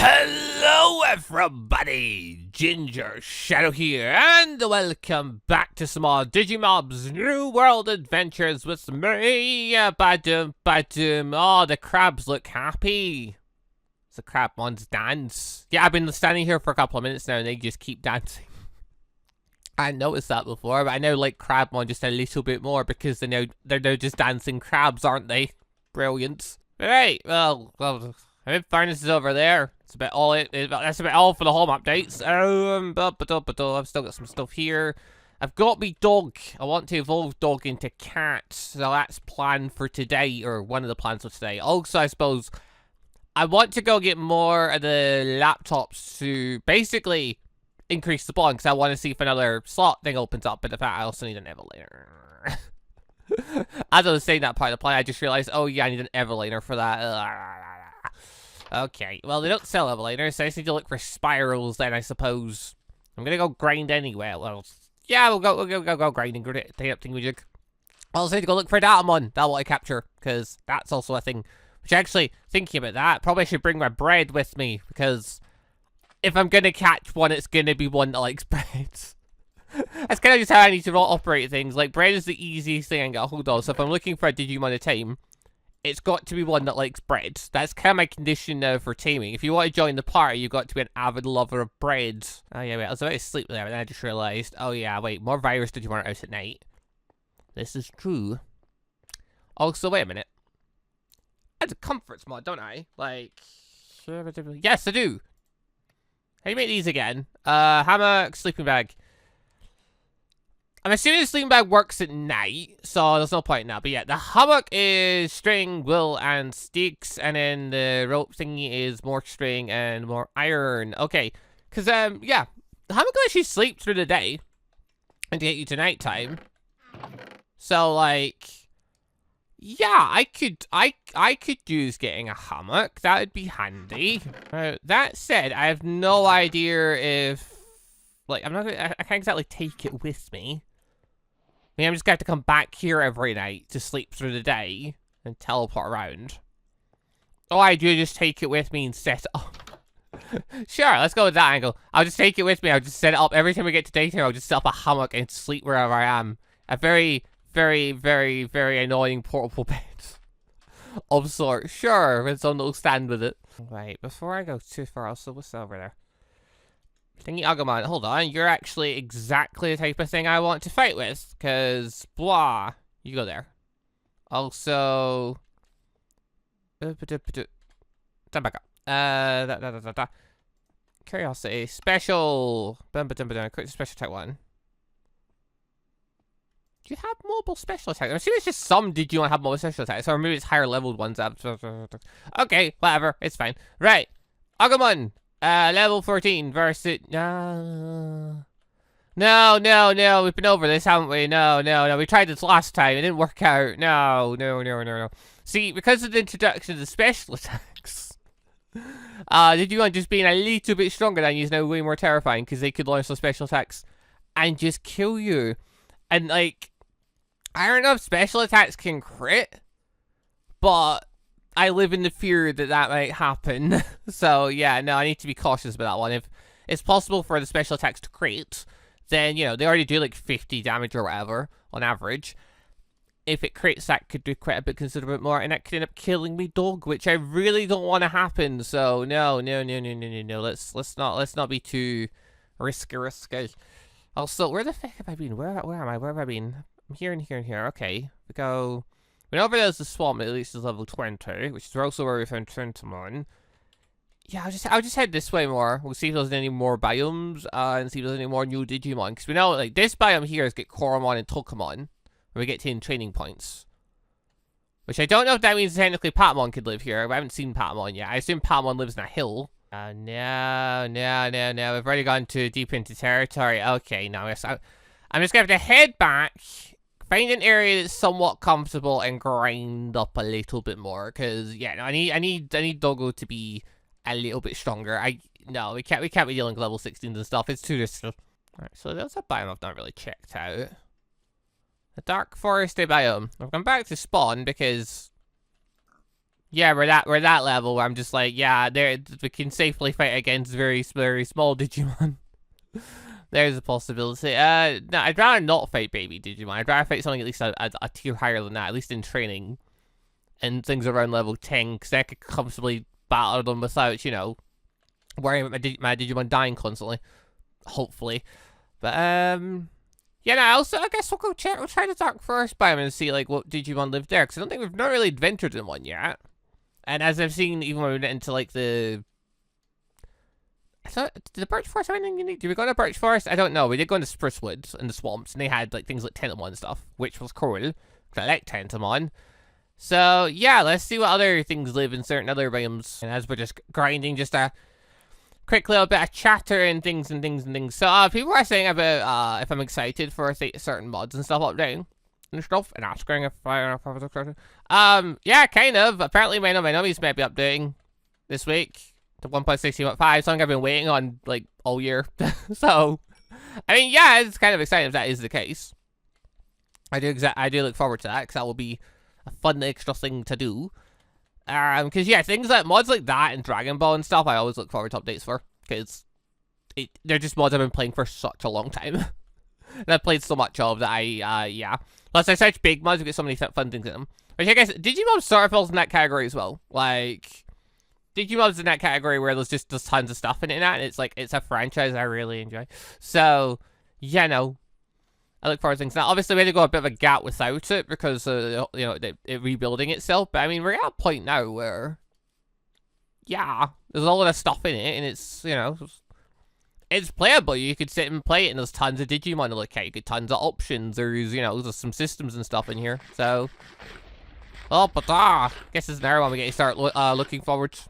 Hello everybody, Gingershadow here, and welcome back to some more Digimobs New World Adventures with me, Badum. Oh, the crabs look happy. It's the Crabmon's dance. Yeah, I've been standing here for a couple of minutes now and they just keep dancing. I hadn't noticed that before, but I now like Crabmon just a little bit more because they're now just dancing crabs, aren't they? Brilliant. Right, well, I think Furnace is over there. That's about all for the home updates. I've still got some stuff here. I've got me dog. I want to evolve dog into cat. So that's planned for today, or one of the plans for today. Also, I suppose I want to go get more of the laptops to basically increase the bond, because I want to see if another slot thing opens up. But in fact, I also need an Evoliner. As I was saying that part of the plan, I just realized, oh yeah, I need an Evoliner for that. Okay, well, they don't sell Evoliners, so I just need to look for spirals then, I suppose. I'm gonna go grind anyway. Well, yeah, we'll go grinding. Take up thingamajig. I also need to go look for a Datamon that I want to capture, because that's also a thing. Which, actually, thinking about that, probably I should bring my bread with me, because if I'm gonna catch one, it's gonna be one that likes bread. That's kind of just how I need to operate things. Like, bread is the easiest thing I can get a hold of, so if I'm looking for a Digimon at a time, it's got to be one that likes bread. That's kind of my condition now for taming. If you want to join the party, you've got to be an avid lover of bread. Oh yeah, wait, I was about to sleep there, and then I just realised, oh yeah, wait, more virus Digimon are out at night. This is true. Also, wait a minute. I have a comforts mod, don't I? Like, yes, I do. How do you make these again? Hammock, sleeping bag. I'm assuming the sleeping bag works at night, so there's no point in that. But yeah, the hammock is string, wool, and sticks, and then the rope thingy is more string and more iron. Okay, because, yeah, the hammock lets you sleep through the day and to get you to nighttime. So, like, yeah, I could use getting a hammock. That would be handy. That said, I have no idea if, like, I can't exactly take it with me. I mean, I'm just going to have to come back here every night to sleep through the day and teleport around. Oh, I do just take it with me and set it up. Sure, let's go with that angle. I'll just take it with me. I'll just set it up. Every time we get to daytime, I'll just set up a hammock and sleep wherever I am. A very, very, very, very annoying portable bed of sorts. Sure, with its own little stand with it. Right, before I go too far, also, what's over there? Thingy Agumon, hold on, you're actually exactly the type of thing I want to fight with, because, blah, you go there. Also, turn back up. Curiosity, special, quick special attack one. Do you have mobile special attack? I'm assuming it's just some Digimon have mobile special attacks, or maybe it's higher leveled ones. Okay, whatever, it's fine. Right, Agumon! Level 14 versus... No, we've been over this, haven't we? No, we tried this last time, it didn't work out. No. See, because of the introduction of the special attacks, Digimon just being a little bit stronger than you is now way more terrifying, because they could launch those special attacks and just kill you. And, like, I don't know if special attacks can crit, but I live in the fear that that might happen. So, yeah, no, I need to be cautious about that one. If it's possible for the special attacks to crit, then, you know, they already do like 50 damage or whatever on average. If it crits, that could do quite a bit, considerable more, and that could end up killing me dog, which I really don't want to happen. So, no. Let's not be too risky. Also, where the fuck have I been? Where am I? Where have I been? I'm here and here and here. Okay, we go. Whenever there's the swamp, at least it's level 20, which is also where we found Trentamon. Yeah, I'll just head this way more. We'll see if there's any more biomes, and see if there's any more new Digimon. Because we know, like, this biome here is get Koromon and Tokamon, where we get 10 training points. Which I don't know if that means technically Patamon could live here. I haven't seen Patamon yet. I assume Patamon lives in a hill. No. We've already gone too deep into territory. Okay, no, I'm just going to have to head back, find an area that's somewhat comfortable, and grind up a little bit more. Because, yeah, no, I need Doggo to be a little bit stronger. No, we can't be dealing with level 16s and stuff. It's too risky. Alright, so there's a biome I've not really checked out. The dark foresty biome. I've gone back to spawn because Yeah, we're that level where I'm just like, yeah, we can safely fight against very small Digimon. There's a possibility. No, I'd rather not fight baby Digimon. I'd rather fight something at least a tier higher than that, at least in training. And things around level 10, because I could comfortably battle them without, you know, worrying about my Digimon dying constantly. Hopefully. But, yeah, no, I guess we'll try the Dark Forest biome and see, like, what Digimon live there, because I don't think we've not really adventured in one yet. And as I've seen, even when we went into, like, did the Birch Forest have anything unique? Did we go to Birch Forest? I don't know. We did go into Spruce Woods and the swamps, and they had, like, things like Tentomon and stuff, which was cool, because I like Tentomon. So, yeah, let's see what other things live in certain other biomes. And as we're just grinding, just a quick little bit of chatter and things. So, people are saying about, if I'm excited for certain mods and stuff updating and stuff, and asking if I'm excited. Yeah, kind of. Apparently, my enemies might be updating this week to 1.16.5, something I've been waiting on, like, all year. So, I mean, yeah, it's kind of exciting if that is the case. I do look forward to that, because that will be a fun extra thing to do. Because, yeah, things like mods like that and Dragon Ball and stuff, I always look forward to updates for. Because they're just mods I've been playing for such a long time. And I've played so much of that yeah. Plus, they're such big mods, we get so many fun things in them. Which I guess, Digimon sort of falls in that category as well. Like, Digimobs in that category where there's tons of stuff in it and it's like, it's a franchise I really enjoy. So, yeah, no. I look forward to things. Now, obviously, we had to go a bit of a gap without it because, you know, it rebuilding itself. But, I mean, we're at a point now where, yeah, there's all of this stuff in it, and it's, you know, it's playable. You could sit and play it, and there's tons of Digimon to look at. You get tons of options. There's, you know, there's some systems and stuff in here. So, oh, but, guess it's another one we get to start looking forward to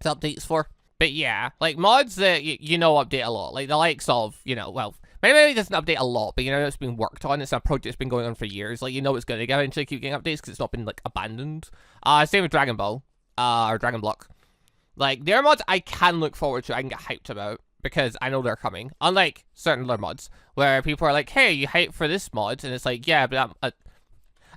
updates for. But, yeah, like, mods that, you know, update a lot. Like, the likes of, you know, well, maybe it doesn't update a lot, but you know it's been worked on. It's a project that's been going on for years. Like, you know it's going to eventually keep getting updates because it's not been, like, abandoned. Same with Dragon Ball, or Dragon Block. Like, their mods I can look forward to, I can get hyped about, because I know they're coming. Unlike certain other mods, where people are like, hey, you hyped for this mod? And it's like, yeah, but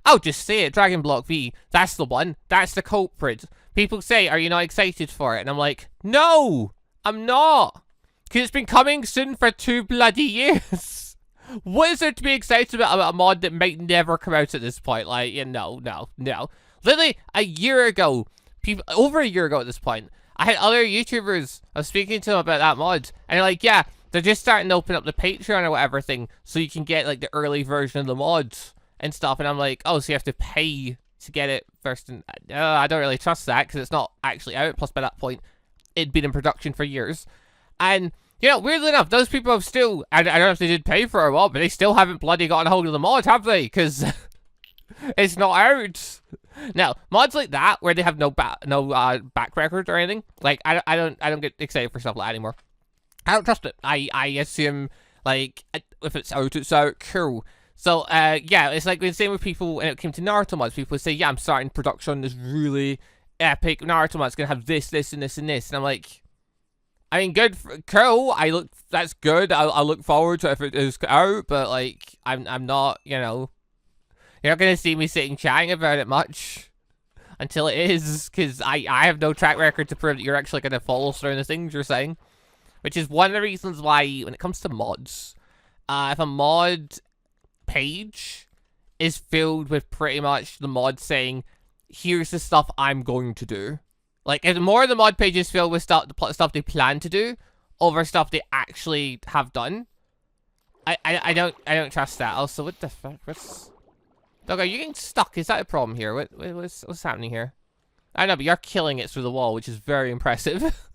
I'll just say it, Dragon Block V, that's the one. That's the culprit. People say, are you not excited for it? And I'm like, no, I'm not. Because it's been coming soon for 2 bloody years. What is there to be excited about a mod that might never come out at this point? Like, yeah, no. Literally, a year ago, over a year ago at this point, I had other YouTubers, I was speaking to them about that mod, and they're like, yeah, they're just starting to open up the Patreon or whatever thing, so you can get, like, the early version of the mods and stuff, and I'm like, oh, so you have to pay to get it first, and I don't really trust that, because it's not actually out, plus by that point, it'd been in production for years. And, you know, weirdly enough, those people have still, I don't know if they did pay for a mod, but they still haven't bloody gotten a hold of the mod, have they? Because it's not out. Now, mods like that, where they have no back record or anything, like, I don't get excited for stuff like that anymore. I don't trust it. I assume, like, if it's out, cool. So, yeah, it's like the same with people when it came to Naruto mods. People would say, yeah, I'm starting production on this really epic Naruto mod. It's going to have this, and this, and this. And I'm like, I mean, cool. That's good. I'll look forward to it if it is out, but, like, I'm not, you know, you're not going to see me sitting chatting about it much until it is, because I have no track record to prove that you're actually going to follow through on the things you're saying, which is one of the reasons why, when it comes to mods, if a mod page is filled with pretty much the mod saying, here's the stuff I'm going to do. Like, if more of the mod page is filled with stuff they plan to do over stuff they actually have done, I don't trust that. Also, what the fuck? Dog, are you getting stuck? Is that a problem here? What's happening here? I don't know, but you're killing it through the wall, which is very impressive.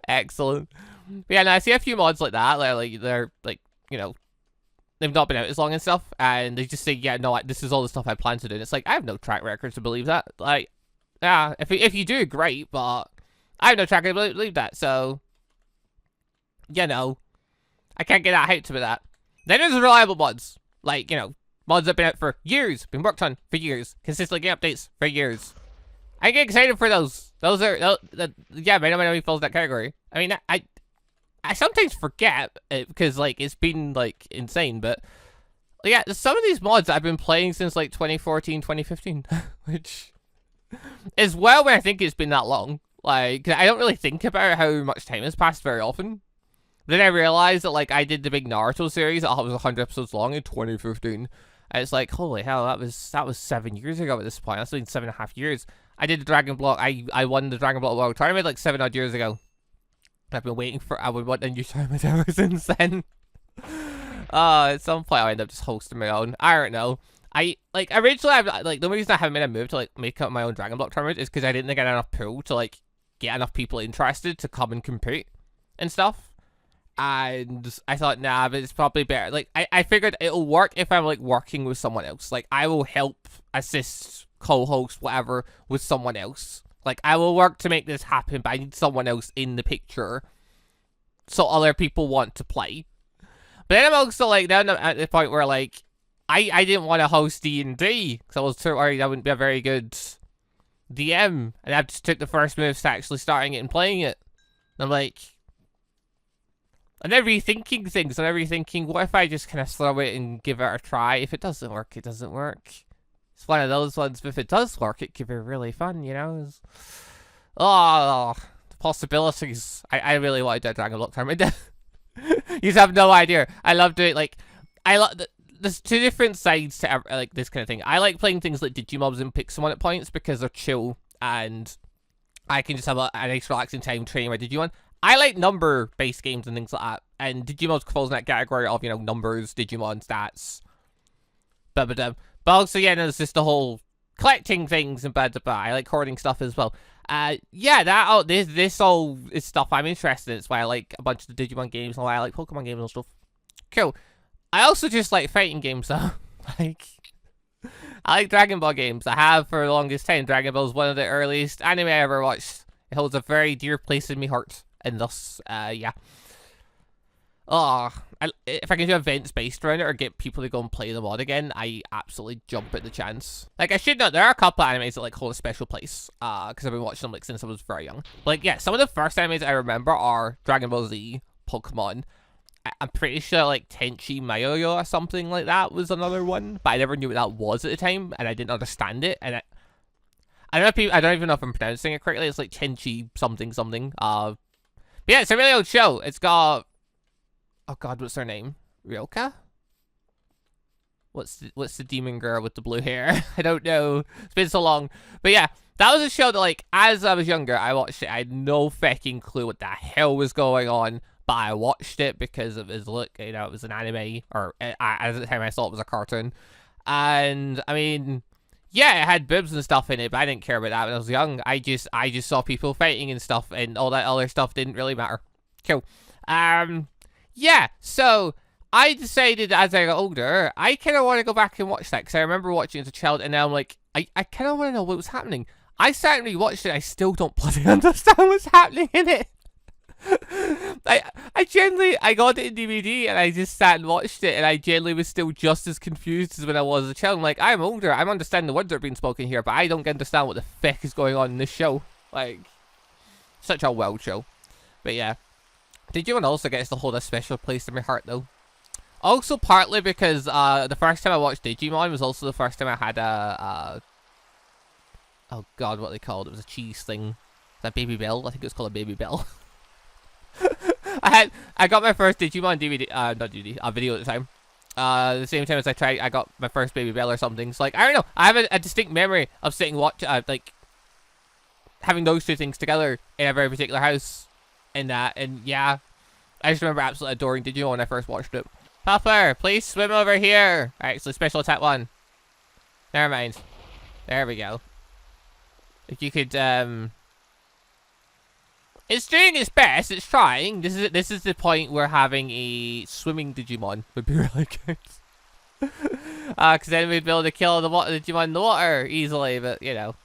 Excellent. But yeah, no, I see a few mods like that. They're like, you know, they've not been out as long and stuff, and they just say, yeah, no, this is all the stuff I plan to do. And it's like, I have no track record to believe that. Like, yeah, if you do, great, but I have no track record to believe that. So, you know, I can't get that hyped about that. Then there's reliable mods, like, you know, mods that have been out for years, been worked on for years, consistently get updates for years. I get excited for those. Yeah, might not falls in that category. I mean, I sometimes forget it because, like, it's been, like, insane, but yeah, some of these mods I've been playing since, like, 2014, 2015, which As well, when I think it's been that long. Like, I don't really think about how much time has passed very often. Then I realized that, like, I did the big Naruto series that was 100 episodes long in 2015. And it's like, holy hell, that was 7 years ago at this point. That's been 7.5 years. I did the Dragon Block. I won the Dragon Block World Tournament like 7 odd years ago. I've been waiting for. I would want a new tournament ever since then. At some point I'll end up just hosting my own. I don't know. Originally, like, the only reason I haven't made a move to, like, make up my own Dragon Block tournament is because I didn't think I had enough pool to, like, get enough people interested to come and compete and stuff. And I thought, nah, but it's probably better. Like, I figured it'll work if I'm, like, working with someone else. Like, I will help, assist, co-host, whatever, with someone else. Like, I will work to make this happen, but I need someone else in the picture so other people want to play. But then I'm also, like, down at the point where, like, I didn't want to host D&D because I was too worried I wouldn't be a very good DM. And I just took the first moves to actually starting it and playing it. And I'm like, I'm now rethinking things. I'm now rethinking, what if I just kind of throw it and give it a try? If it doesn't work, it doesn't work. It's one of those ones, but if it does work, it could be really fun, you know? Oh, the possibilities. I really want to do a Dragon Block tournament. You have no idea. I love doing, like, there's two different sides to, like, this kind of thing. I like playing things like Digimobs and pick someone at points because they're chill and I can just have a nice relaxing time training my Digimon. I like number-based games and things like that, and Digimobs falls in that category of, you know, numbers, Digimon, stats, but also, yeah, there's just the whole collecting things and I like hoarding stuff as well. Yeah, this all is stuff I'm interested in. It's why I like a bunch of the Digimon games and why I like Pokemon games and stuff. Cool. I also just like fighting games, though. Like, I like Dragon Ball games. I have for the longest time. Dragon Ball is one of the earliest anime I ever watched. It holds a very dear place in my heart. And thus, yeah. Oh, if I can do events based around it or get people to go and play them on again, I absolutely jump at the chance. Like, I should know, there are a couple of animes that, like, hold a special place, because I've been watching them, like, since I was very young. Like, yeah, some of the first animes I remember are Dragon Ball Z, Pokemon. I'm pretty sure, like, Tenchi Mayoyo or something like that was another one, but I never knew what that was at the time, and I didn't understand it, and I don't even know if I'm pronouncing it correctly. It's like Tenchi something. But yeah, it's a really old show. It's got, oh god, what's her name? Ryoka? What's the demon girl with the blue hair? I don't know. It's been so long. But yeah, that was a show that, like, as I was younger, I watched it. I had no fucking clue what the hell was going on, but I watched it because of his look. You know, it was an anime, or at the time I thought it was a cartoon. And I mean, yeah, it had boobs and stuff in it, but I didn't care about that when I was young. I just saw people fighting and stuff, and all that other stuff didn't really matter. Cool. Yeah, so I decided as I got older, I kind of want to go back and watch that, because I remember watching it as a child, and now I'm like, I kind of want to know what was happening. I sat and rewatched it, I still don't bloody understand what's happening in it. I got it in DVD and I just sat and watched it, and I generally was still just as confused as when I was a child. I'm like, I'm older, I'm understanding the words that are being spoken here, but I don't understand what the feck is going on in this show. Like, such a wild show. But yeah, Digimon also gets to hold a special place in my heart, though. Also, partly because the first time I watched Digimon was also the first time I had oh god, what they called it was a cheese thing. That Baby Bell? I think it was called a Baby Bell. I got my first Digimon DVD, not DVD, video at the time. The same time as I got my first Baby Bell or something. So, like, I don't know, I have a distinct memory of sitting like, having those two things together in a very particular house. And yeah, I just remember absolutely adoring Digimon when I first watched it. Papa, please swim over here. Alright, so special attack 1. Never mind. There we go. If you could, it's doing its best, it's trying. This is the point where having a swimming Digimon would be really good. Because then we'd be able to kill the Digimon in the water easily, but, you know.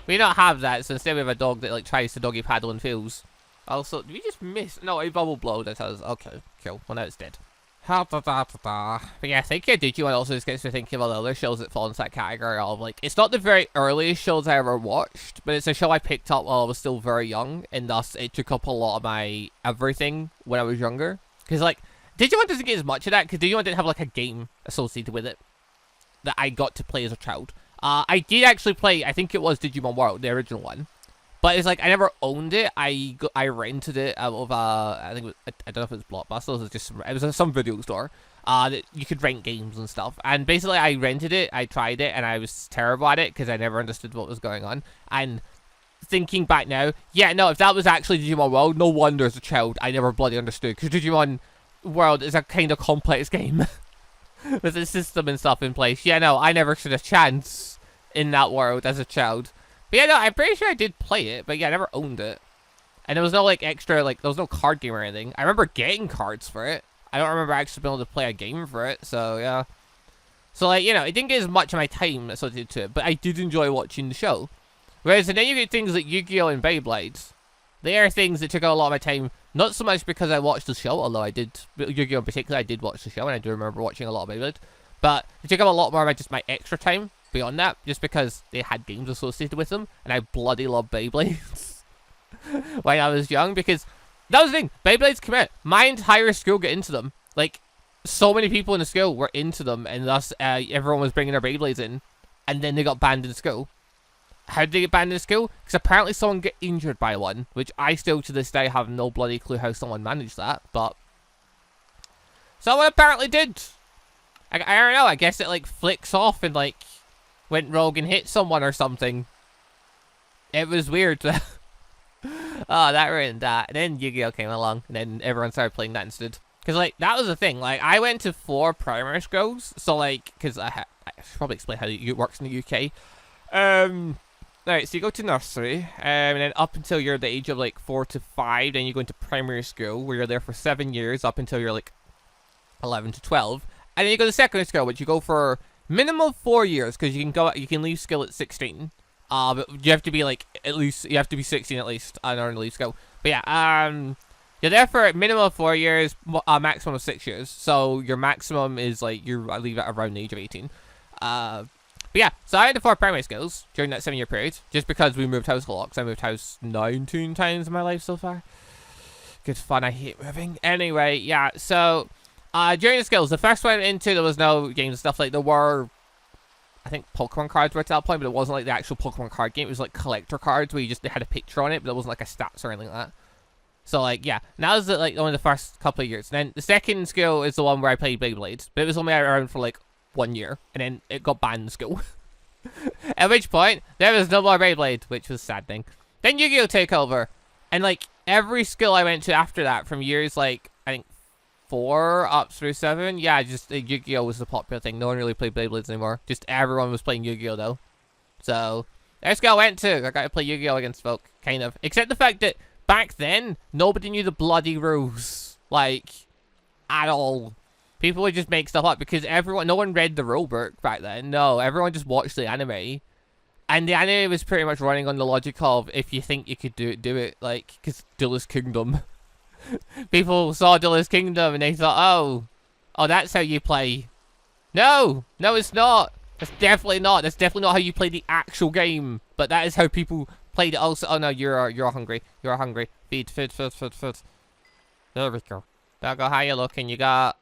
We don't have that, so instead we have a dog that, like, tries to doggy paddle and feels. Also, did we just miss? No, a bubble blow that has, okay, cool. Well, now it's dead. But yeah, thinking of Digimon also just gets me thinking about the other shows that fall into that category of, like, it's not the very earliest shows I ever watched, but it's a show I picked up while I was still very young, and thus it took up a lot of my everything when I was younger. Because, like, Digimon doesn't get as much of that, because Digimon didn't have, like, a game associated with it that I got to play as a child. I did actually play, I think it was Digimon World, the original one. But it's like, I never owned it. I rented it out of, I think it was, I don't know if it was Blockbuster, it was just it was some video store. That you could rent games and stuff. And basically, I rented it, I tried it, and I was terrible at it because I never understood what was going on. And thinking back now, yeah, no, if that was actually Digimon World, no wonder as a child I never bloody understood. Because Digimon World is a kind of complex game. With the system and stuff in place. Yeah, no, I never stood a chance in that world as a child. But yeah, no, I'm pretty sure I did play it, but yeah, I never owned it. And there was no, like, extra, like, there was no card game or anything. I remember getting cards for it. I don't remember actually being able to play a game for it, so yeah. So, like, you know, it didn't get as much of my time associated to it, but I did enjoy watching the show. Whereas then you get things like Yu-Gi-Oh! And Beyblades. They are things that took a lot of my time. Not so much because I watched the show, although I did, Yu-Gi-Oh! In particular, I did watch the show, and I do remember watching a lot of Beyblade. But it took up a lot more of just my extra time beyond that, just because they had games associated with them, and I bloody love Beyblades when I was young, because that was the thing, Beyblades came out, my entire school got into them, like, so many people in the school were into them, and thus, everyone was bringing their Beyblades in, and then they got banned in school. How did they get banned in school? Because apparently someone got injured by one, which I still to this day have no bloody clue how someone managed that, but someone apparently did. I don't know, I guess it like flicks off and like went rogue and hit someone or something. It was weird. Oh, that ruined that. And then Yu-Gi-Oh! Came along, and then everyone started playing that instead. Because like, that was the thing, like, I went to 4 primary schools, so like, because I should probably explain how it works in the UK. Alright, so you go to nursery, and then up until you're the age of like 4 to 5, then you go into primary school, where you're there for 7 years, up until you're like 11 to 12. And then you go to secondary school, which you go for minimum 4 years, because you can leave school at 16. But you have to be like, you have to be 16 at least, in order to leave school. But yeah, you're there for a minimum of 4 years, a maximum of 6 years. So your maximum is like, I leave at around the age of 18. But yeah, so I had to 4 primary schools during that 7-year period, just because we moved house a lot, because I moved house 19 times in my life so far. Good fun, I hate moving. Anyway, yeah, so during the skills, the first one into, there was no games and stuff, like there were, I think Pokemon cards were at that point, but it wasn't like the actual Pokemon card game, it was like collector cards where they had a picture on it, but it wasn't like a stats or anything like that. So like, yeah, that was like only the first couple of years. And then the second skill is the one where I played Beyblades, but it was only around for like 1 year, and then it got banned in school. At which point, there was no more Beyblade, which was saddening. Then Yu-Gi-Oh! Took over, and like, every skill I went to after that, from years like, I think 4 up through 7, yeah, just Yu-Gi-Oh! Was the popular thing. No one really played Beyblades anymore. Just everyone was playing Yu-Gi-Oh! Though. So, there's skill I went to. I got to play Yu-Gi-Oh! Against folk, kind of. Except the fact that, back then, nobody knew the bloody rules. Like, at all. People would just make stuff up because no one read the rulebook back then. No, everyone just watched the anime. And the anime was pretty much running on the logic of, if you think you could do it, do it. Like, because Dilla's Kingdom. People saw Dilla's Kingdom and they thought, oh, that's how you play. No, it's not. That's definitely not. That's definitely not how you play the actual game. But that is how people played it also. Oh no, you're hungry. You're hungry. Feed. There we go. Doggo, how you looking? You got...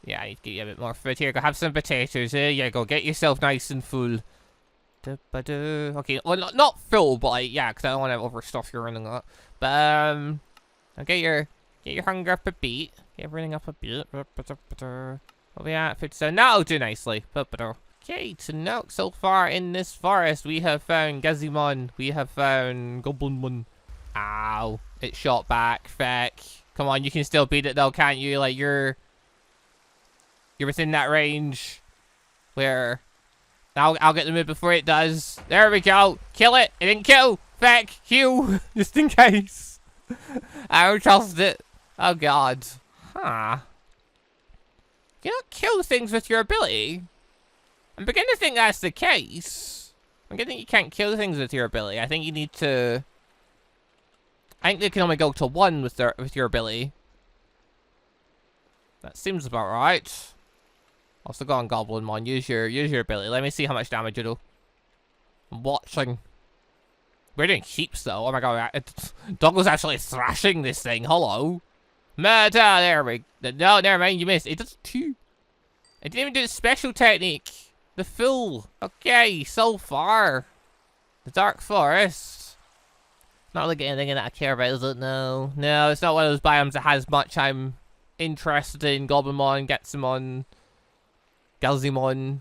Yeah, I need to get you a bit more food here. Go have some potatoes. Here you go. Get yourself nice and full. Okay, well, not full, but like, yeah, because I don't want to overstuff you or anything like that. But, I'll get your hunger up a bit. Get everything up a bit. What we at? So now do nicely. Okay, to note, so far in this forest, we have found Gazimon. We have found Goblinmon. Ow. It shot back. Feck. Come on, you can still beat it though, can't you? Like, you're within that range where I'll get the move before it does. There we go. Kill it. It didn't kill. Feck. Hew. Just in case. I don't trust it. Oh, God. Huh. You don't kill things with your ability. I'm beginning to think that's the case. I'm beginning to think you can't kill things with your ability. I think you need to... I think they can only go to 1 with your ability. That seems about right. Also go on Goblinmon, use your ability. Let me see how much damage you do. I'm watching. We're doing heaps though. Oh my god, Doggo's actually thrashing this thing. Hello. Murder, there we go. No, never mind, you missed. It does 2. It didn't even do the special technique. The Fool. Okay, so far. The Dark Forest. Not really getting anything that I care about, is it? No. No, it's not one of those biomes that has much I'm interested in. Goblinmon, Getsamon, Galzimon.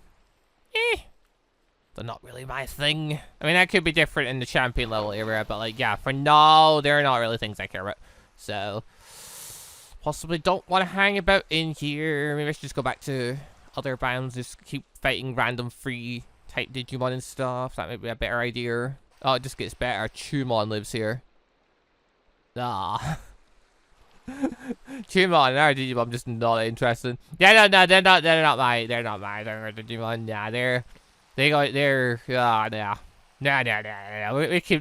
They're not really my thing. I mean, that could be different in the champion level area, but like, yeah, for now, they're not really things I care about. So, possibly don't want to hang about in here. Maybe I should just go back to other biomes, just keep fighting random free type Digimon and stuff. That might be a better idea. Oh, it just gets better. Chumon lives here. Ah. Chumon and our Digimon, I'm just not interested. Yeah, no, they're not my Digimon. Nah, nah.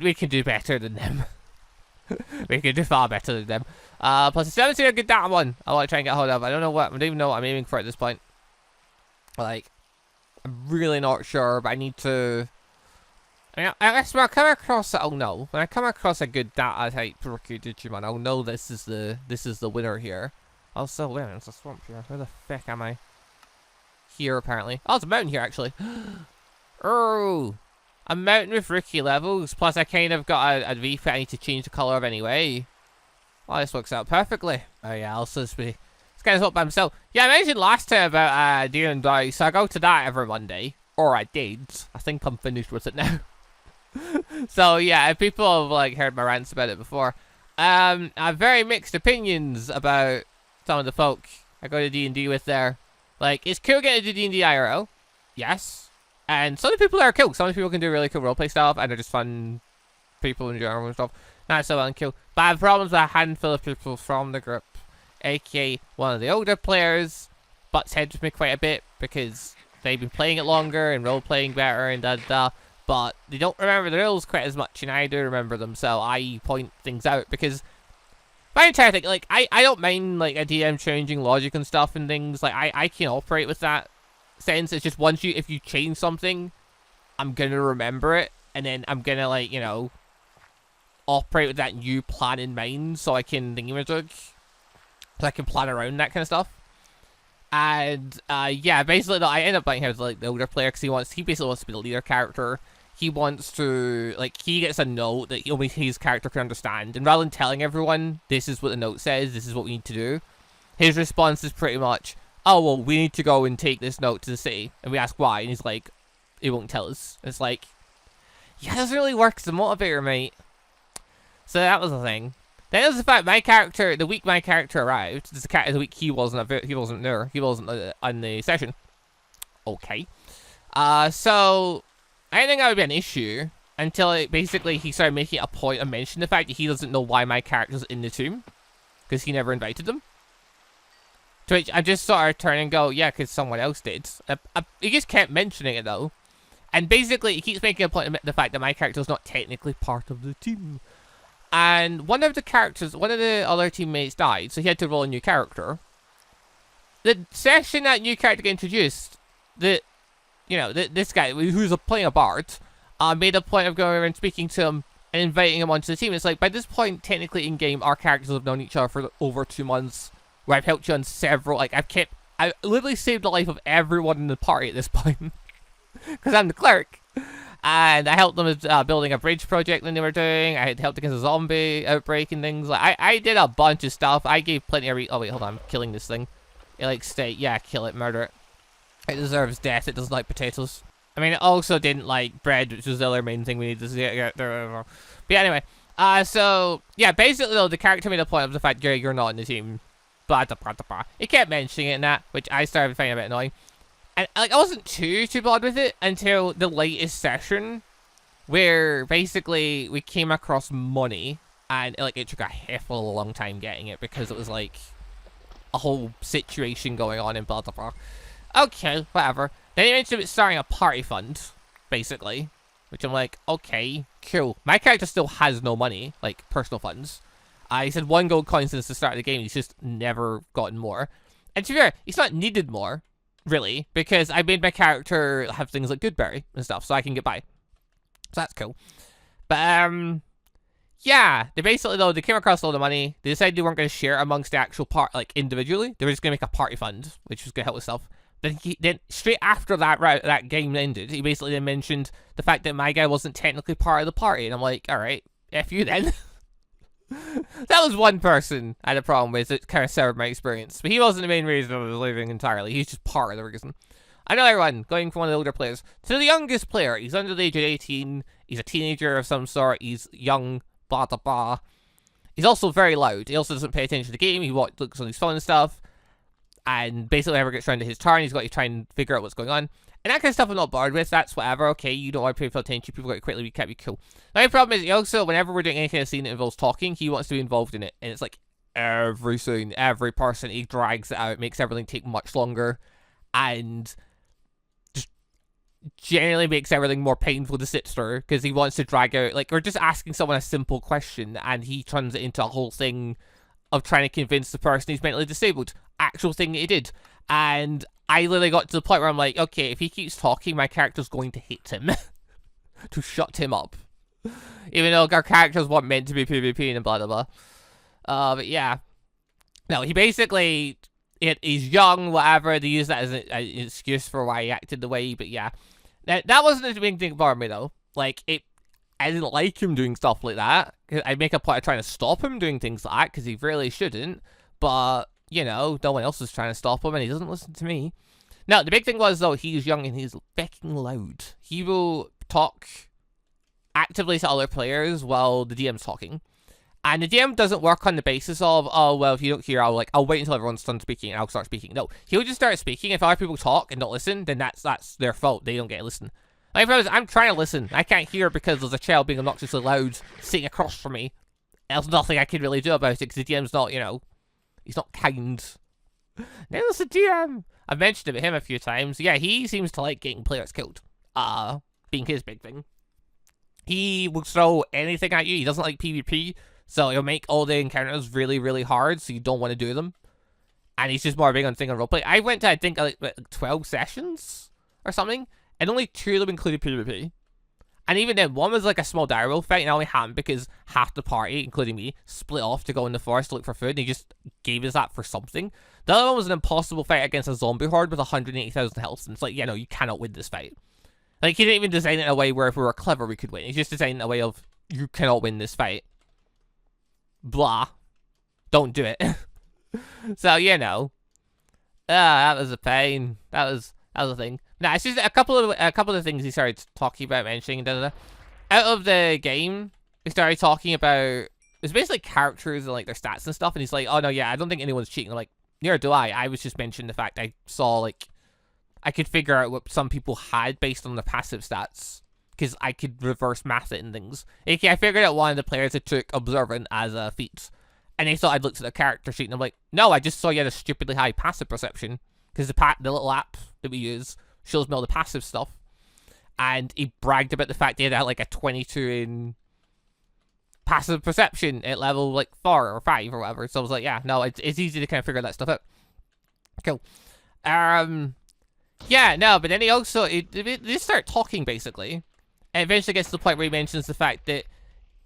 We can do better than them. We can do far better than them. Plus, I haven't seen a good Datamon I want to try and get hold of. I don't even know what I'm aiming for at this point. Like, I'm really not sure, but I need to. I mean, I guess when I come across it, I'll know. When I come across a good data type rookie Digimon, I'll know this is the winner here. Also, wait a minute, it's a swamp here. Where the feck am I? Here, apparently. Oh, it's a mountain here, actually. Oh, a mountain with rookie levels. Plus, I kind of got a V-Fit I need to change the color of anyway. Well, this works out perfectly. Oh yeah, also it's kind of up by himself. Yeah, I mentioned last time about Deer and Die, so I go to that every Monday. Or I did. I think I'm finished with it now. So yeah, if people have like heard my rants about it before. I have very mixed opinions about some of the folk I go to D&D with there. Like, it's cool getting to D&D IRL. Yes. And some of the people are cool. Some of the people can do really cool roleplay stuff, and they're just fun people in general and stuff. Not so uncool. But I have problems with a handful of people from the group, aka one of the older players, butts heads with me quite a bit because they've been playing it longer and role-playing better and da-da-da. But they don't remember the rules quite as much, and I do remember them, so I point things out, because my entire thing, like, I don't mind, like, a DM changing logic and stuff and things. Like, I can operate with that sense. It's just if you change something, I'm gonna remember it, and then I'm gonna, like, you know, operate with that new plan in mind, so I can thingamajig, so I can plan around that kind of stuff. And, yeah, basically, no, I end up buying him as, like, the older player, because he basically wants to be the leader character. He wants to, like, he gets a note that only his character can understand. And rather than telling everyone, this is what the note says, this is what we need to do, his response is pretty much, oh, well, we need to go and take this note to the city. And we ask why, and he's like, it won't tell us. It's like, yeah, it doesn't really work as a motivator, mate. So that was the thing. Then there's the fact my character, the week my character arrived, the week he wasn't there, he wasn't on the session. Okay. So I didn't think that would be an issue until he started making a point of mentioning the fact that he doesn't know why my character's in the tomb, because he never invited them. To which I just sort of turn and go, yeah, because someone else did. He just kept mentioning it though, and basically he keeps making a point of the fact that my character's not technically part of the team. And one of the other teammates died, so he had to roll a new character. The session that new character got introduced, this guy who's playing a bard, made a point of going around speaking to him and inviting him onto the team. It's like, by this point, technically in game, our characters have known each other for over 2 months. Where I've helped you on several, like I literally saved the life of everyone in the party at this point, because I'm the cleric. And I helped them with building a bridge project that they were doing. I had helped against a zombie outbreak and things. Like, I did a bunch of stuff. I gave plenty of oh, wait, hold on. I'm killing this thing. It, like, yeah, kill it, murder it. It deserves death. It doesn't like potatoes. I mean, it also didn't like bread, which was the other main thing we needed to get there. But yeah, anyway. So, yeah, basically, though, the character made a point of the fact, Gary, you're not in the team. Blah, blah, blah, blah. He kept mentioning it and that, which I started finding a bit annoying. And, like, I wasn't too bothered with it until the latest session, where basically we came across money, and, like, it took a hell of a long time getting it, because it was, like, a whole situation going on in blah, blah, blah. Okay, whatever. Then he mentioned starting a party fund, basically, which I'm like, okay, cool. My character still has no money, like, personal funds. He said 1 gold coin since the start of the game, he's just never gotten more. And to be fair, he's not needed more. Really, because I made my character have things like Goodberry and stuff, so I can get by. So that's cool. But, yeah, they basically, though, they came across a lot of money. They decided they weren't going to share amongst the actual part, like, individually. They were just going to make a party fund, which was going to help with stuff. Then straight after that game ended, he basically then mentioned the fact that my guy wasn't technically part of the party, and I'm like, all right, F you then. That was one person I had a problem with. It kind of soured my experience, but he wasn't the main reason I was leaving entirely. He's just part of the reason. Another one, going from one of the older players to the youngest player. He's under the age of 18. He's a teenager of some sort. He's young, blah, blah, blah. He's also very loud. He also doesn't pay attention to the game. He looks on his phone and stuff. And basically, whenever it gets around to his turn, he's got to try and figure out what's going on. And that kind of stuff I'm not bothered with. That's whatever. Okay, you don't want to pay full attention. People got to quickly recap. Be cool. My problem is, he also, whenever we're doing any kind of scene that involves talking, he wants to be involved in it. And it's like every scene, every person, he drags it out, makes everything take much longer. And just generally makes everything more painful to sit through because he wants to drag out, like, we're just asking someone a simple question and he turns it into a whole thing of trying to convince the person he's mentally disabled. Actual thing he did. And I literally got to the point where I'm like, okay, if he keeps talking, my character's going to hit him. To shut him up. Even though our characters weren't meant to be PvP and blah, blah, blah. But yeah. No, he basically, he's young, whatever. They use that as an excuse for why he acted the way, but yeah. Now, that wasn't the main thing about me, though. Like, I didn't like him doing stuff like that. I'd make a point of trying to stop him doing things like that, because he really shouldn't. But, you know, no one else is trying to stop him, and he doesn't listen to me. Now, the big thing was, though, he's young and he's fucking loud. He will talk actively to other players while the DM's talking. And the DM doesn't work on the basis of, oh, well, if you don't hear, I'll wait until everyone's done speaking and I'll start speaking. No, he'll just start speaking. If other people talk and don't listen, then that's their fault. They don't get to listen. My problem is, I'm trying to listen. I can't hear because there's a child being obnoxiously loud sitting across from me. There's nothing I can really do about it because the DM's not, you know, he's not kind. There's the DM. I've mentioned him a few times. Yeah, he seems to like getting players killed. Being his big thing. He will throw anything at you. He doesn't like PvP, so he'll make all the encounters really, really hard, so you don't want to do them. And he's just more big on thinking roleplay. I went to, I think, like 12 sessions or something, and only 2 of them included PvP. And even then, one was like a small dire wolf fight, and it only happened because half the party, including me, split off to go in the forest to look for food, and he just gave us that for something. The other one was an impossible fight against a zombie horde with 180,000 health, and it's like, yeah, no, you cannot win this fight. Like, he didn't even design it in a way where if we were clever, we could win. He's just designed it in a way of, you cannot win this fight. Blah. Don't do it. So, you know. That was a pain. That was a thing. Nah, it's just a couple of things he started talking about, mentioning, Out of the game, he started talking about, it's basically characters and, like, their stats and stuff, and he's like, oh, no, yeah, I don't think anyone's cheating. I'm like, neither do I. I was just mentioning the fact I saw, like, I could figure out what some people had based on the passive stats, because I could reverse math it and things. Okay, I figured out one of the players that took Observant as a feat, and they thought I'd looked at the character sheet, and I'm like, no, I just saw you had a stupidly high passive perception, because the little app that we use shows me all the passive stuff, and he bragged about the fact he had like a 22 in passive perception at level like 4 or 5 or whatever. So I was like, yeah, no, it's easy to kind of figure that stuff out. Cool. Yeah, no, but then he also, they start talking, basically. And eventually gets to the point where he mentions the fact that,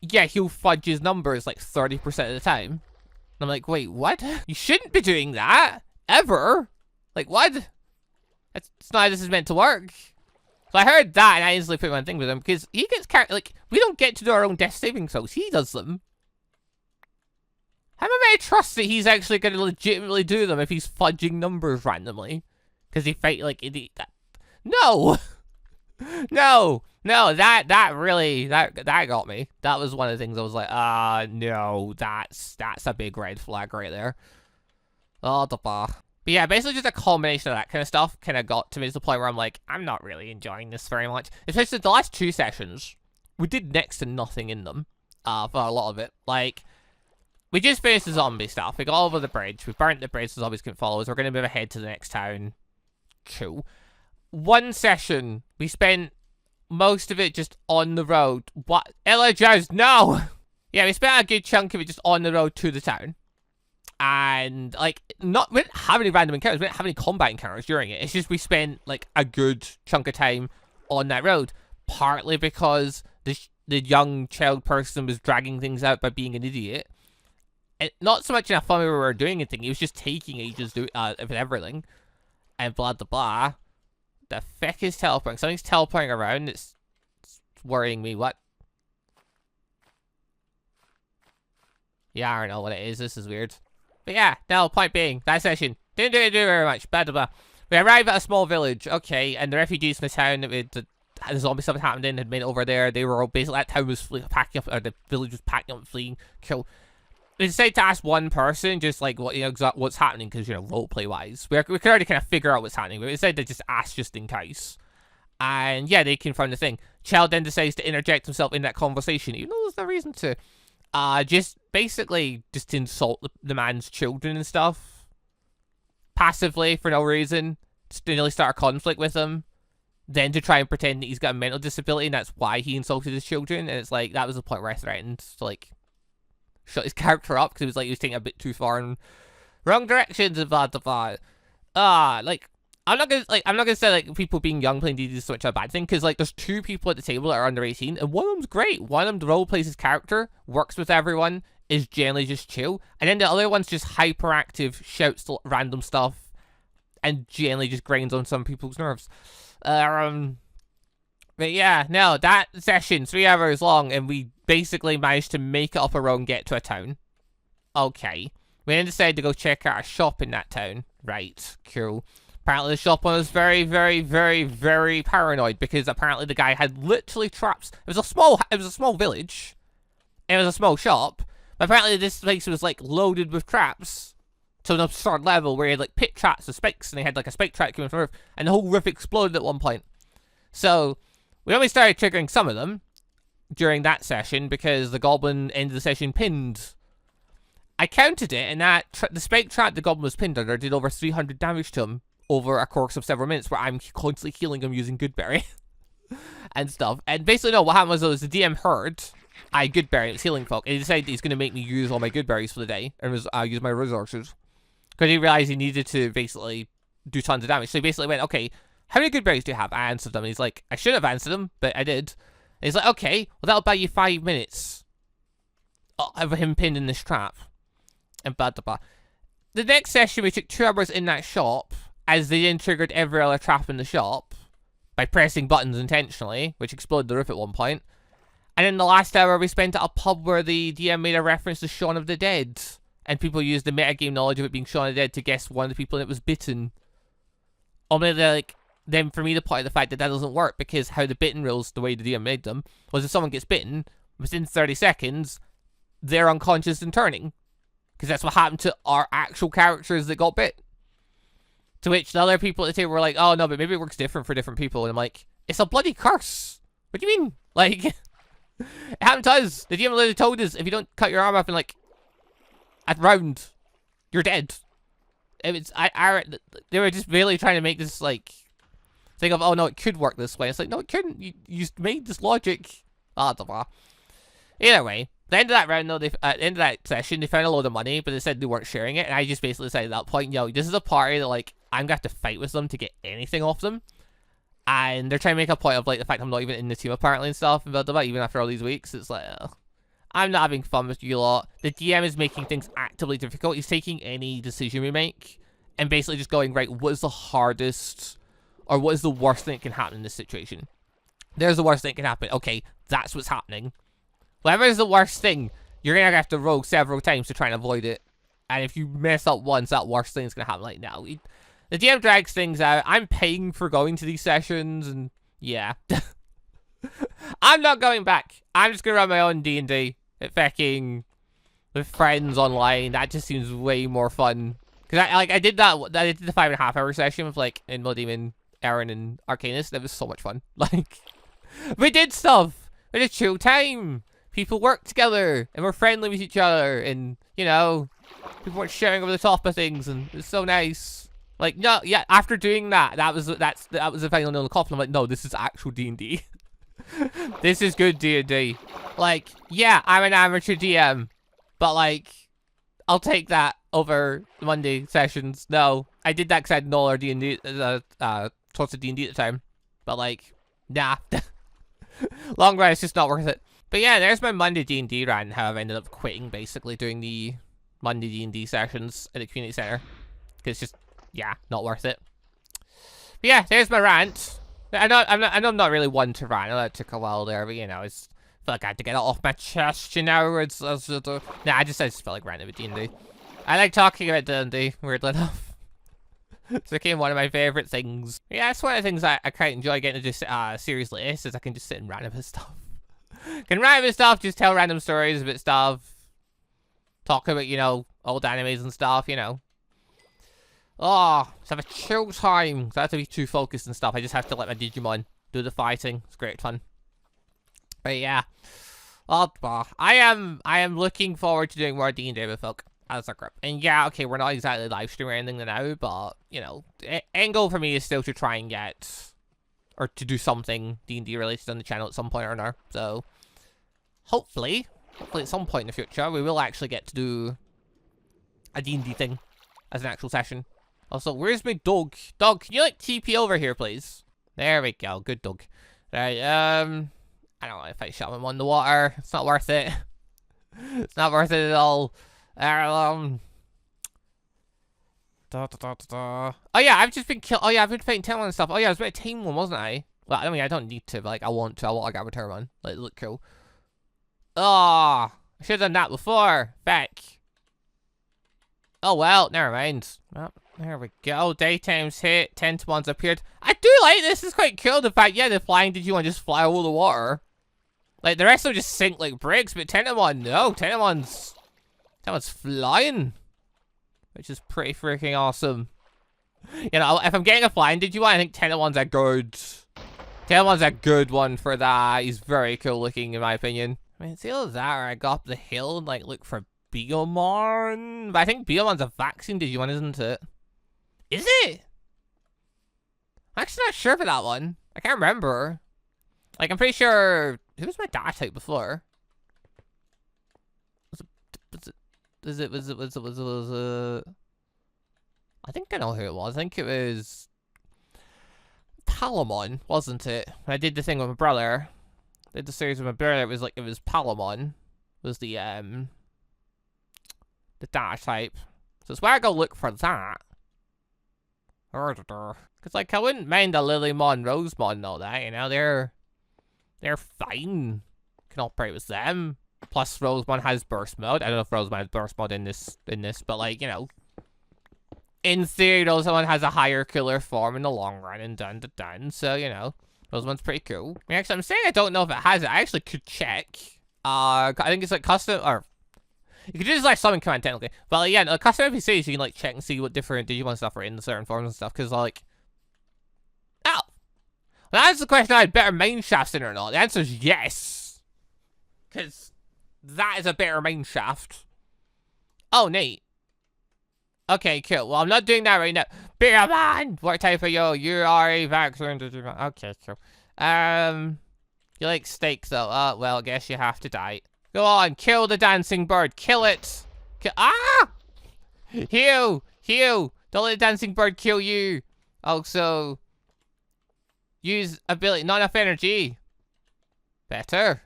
yeah, he'll fudge his numbers like 30% of the time. And I'm like, wait, what? You shouldn't be doing that, ever. Like, what? That's not how this is meant to work. So I heard that, and I instantly put my thing with him, because he gets, like, we don't get to do our own death saving throws. He does them. How am I meant to trust that he's actually going to legitimately do them if he's fudging numbers randomly? Because he fight like idiot. No, no, that really got me. That was one of the things I was like, no, that's a big red flag right there. Oh, the bar. But yeah, basically just a combination of that kind of stuff kind of got to me to the point where I'm like, I'm not really enjoying this very much. Especially the last 2 sessions, we did next to nothing in them. For a lot of it, like. We just finished the zombie stuff. We got over the bridge. We burnt the bridge so zombies couldn't follow us. We're going to move ahead to the next town. Cool. 1 session, we spent most of it just on the road. What? Elijah's, no! Yeah, we spent a good chunk of it just on the road to the town. And, like, we didn't have any random encounters. We didn't have any combat encounters during it. It's just we spent, like, a good chunk of time on that road. Partly because the young child person was dragging things out by being an idiot. And not so much in a fun way where we were doing anything. He was just taking ages with everything. and blah blah blah. The feck is teleporting? Something's teleporting around. It's worrying me. What? Yeah, I don't know what it is. This is weird. But yeah, no, point being, that session didn't do very much. Blah, blah, blah. We arrive at a small village, okay, and the refugees from the town, the zombie stuff had happened in, had made it over there. They were all basically, that town was packing up, or the village was packing up and fleeing. Cool. We decided to ask one person, just like, what, you know, what's happening, because, you know, roleplay-wise. We could already kind of figure out what's happening, but we decided to just ask just in case. And yeah, they confirmed the thing. Child then decides to interject himself in that conversation, even though there's no reason to. Just basically just to insult the man's children and stuff. Passively, for no reason. Just to nearly start a conflict with him. Then to try and pretend that he's got a mental disability and that's why he insulted his children. And it's like, that was the point where I threatened to, like, shut his character up because it was like he was taking it a bit too far in wrong directions and blah, blah, blah. Like, I'm not gonna say, like, people being young playing D&D is so much a bad thing, because, like, there's 2 people at the table that are under 18, and one of them's great. One of them role plays his character, works with everyone, is generally just chill, and then the other one's just hyperactive, shouts random stuff, and generally just grinds on some people's nerves. But yeah, no, that session, 3 hours long, and we basically managed to make it up a road and get to a town. Okay. We then decided to go check out a shop in that town. Right, cool. Apparently the shop owner was very, very, very, very paranoid because apparently the guy had literally traps. It was a small village. It was a small shop. But apparently this place was like loaded with traps to an absurd level where he had like pit traps of spikes and they had like a spike trap coming from the roof and the whole roof exploded at one point. So we only started triggering some of them during that session because the goblin ended the session pinned. I counted it and that the spike trap the goblin was pinned under did over 300 damage to him over a course of several minutes where I'm constantly healing him using Goodberry and stuff. And basically, no, what happened was the DM heard I Goodberry, it was healing folk, and he decided he's going to make me use all my Goodberries for the day and use my resources. Because he realized he needed to basically do tons of damage. So he basically went, okay, how many Goodberries do you have? I answered them. And he's like, I should have answered them, but I did. And he's like, okay, well, that'll buy you 5 minutes of him pinned in this trap. And blah, blah, blah. The next session, we took 2 hours in that shop, as they then triggered every other trap in the shop by pressing buttons intentionally, which exploded the roof at one point. And in the last hour, we spent at a pub where the DM made a reference to Shaun of the Dead. And people used the metagame knowledge of it being Shaun of the Dead to guess one of the people that was bitten. Only, then for me to point out the fact that doesn't work, because how the bitten rules, the way the DM made them, was if someone gets bitten, within 30 seconds, they're unconscious and turning. Because that's what happened to our actual characters that got bit. To which the other people at the table were like, oh no, but maybe it works different for different people. And I'm like, it's a bloody curse. What do you mean? Like, it happened to us. The DM literally told us, if you don't cut your arm off in like a round, you're dead. It's, they were just really trying to make this like thing of, oh no, it could work this way. It's like, no, it couldn't. You made this logic. Blah, blah, blah. Either way, the end of that round, though, at the end of that session, they found a load of money, but they said they weren't sharing it, and I just basically decided at that point, yo, this is a party that, like, I'm gonna have to fight with them to get anything off them, and they're trying to make a point of, like, the fact I'm not even in the team, apparently, and stuff, and blah, blah, blah, even after all these weeks, it's like, I'm not having fun with you lot. The DM is making things actively difficult. He's taking any decision we make, and basically just going, right, what is the hardest, or what is the worst thing that can happen in this situation? There's the worst thing that can happen. Okay, that's what's happening. Whatever is the worst thing, you're going to have to roll several times to try and avoid it. And if you mess up once, that worst thing is going to happen. Like, now, the DM drags things out. I'm paying for going to these sessions, and yeah. I'm not going back. I'm just going to run my own D&D. Fucking with friends online. That just seems way more fun. Because I did that. I did the 5.5 hour session with, like, Inmo Demon, Aaron, and Arcanist. That was so much fun. Like, we did stuff. We had a chill time. People work together, and we're friendly with each other, and, you know, people weren't sharing over the top of things, and it's so nice. Like, no, yeah, after doing that, that was the final nail in the coffin. I'm like, no, this is actual D&D. This is good D&D. Like, yeah, I'm an amateur DM, but, like, I'll take that over Monday sessions. No, I did that because I had no other D&D, sorts of D&D at the time, but, like, nah. Long run, it's just not worth it. But yeah, there's my Monday D&D run, how I've ended up quitting, basically, doing the Monday D&D sessions at the community center. Because it's just, yeah, not worth it. But yeah, there's my rant. I know I'm not really one to rant. I know it took a while there, but you know, I feel like I had to get it off my chest, you know. I just felt like ranting with D&D. I like talking about D&D, weirdly enough. It's became one of my favorite things. Yeah, that's one of the things I quite enjoy getting to do series like this, is I can just sit and rant about stuff. Can rant about stuff, just tell random stories about stuff. Talk about, you know, old animes and stuff, you know. Oh, let's have a chill time. I have to be too focused and stuff. I just have to let my Digimon do the fighting. It's great fun. But yeah. Oh, I am looking forward to doing more D&D with folk as a group. And yeah, okay, we're not exactly live streaming or anything now, but, you know, end goal for me is still to try and get, or to do something D&D related on the channel at some point or another. So, hopefully at some point in the future, we will actually get to do a D&D thing as an actual session. Also, where's my dog? Dog, can you, like, TP over here, please? There we go. Good dog. Right, I don't know if I shove him on the water. It's not worth it. It's not worth it at all. Oh yeah, I've just been oh yeah, I've been fighting Tenmon and stuff. Oh yeah, I was about to tame one, wasn't I? Well, I mean, I don't need to, but like, I want to. I want to grab a Tenmon. Like, look cool. Oh, I should have done that before. Back. Oh well, never mind. Oh, there we go. Daytime's hit. Tenmon's appeared. I do like this. It's quite cool. The fact, yeah, the flying Digimon just fly over the water. Like, the rest of them just sink like bricks, but Tenmon, no. Tenmon's flying. Which is pretty freaking awesome. You know, if I'm getting a flying Digimon, I think Tenmon's a good one for that. He's very cool looking, in my opinion. I mean, it's either that or I go up the hill and, like, look for Biyomon. But I think Biyomon's a vaccine Digimon, isn't it? Is it? I'm actually not sure for that one. I can't remember. Like, I'm pretty sure... Who was my dad type before? Was it... I think I know who it was. I think it was... Palamon, wasn't it? When I did the thing with my brother. I did the series with my brother, it was Palamon. Was the dash type. So it's where I go look for that. Because, like, I wouldn't mind a Lilymon, Rosemon and all that, you know, they're fine. Can operate with them. Plus, Rosemon has burst mode. I don't know if Rosemon has burst mode in this, but, like, you know. In theory, Rosemon has a higher killer form in the long run and done. So, you know, Rosemon's pretty cool. I mean, actually, I'm saying I don't know if it has it. I actually could check. I think it's, like, custom, or... You could just, like, summon command, technically. But, like, yeah, no, custom NPCs, you can, like, check and see what different Digimon stuff are in certain forms and stuff. Because, like... Ow! Well, that's the question, I had better main shafts in or not. The answer is yes. Because that is a better main shaft. Oh, neat. Okay, cool. Well, I'm not doing that right now. Biyomon! What type are you? You are a vaccine Digimon. Okay, cool. You like steak, though. Well, I guess you have to die. Go on, kill the dancing bird. Kill it. Heal! Don't let the dancing bird kill you. Also, use ability. Not enough energy. Better.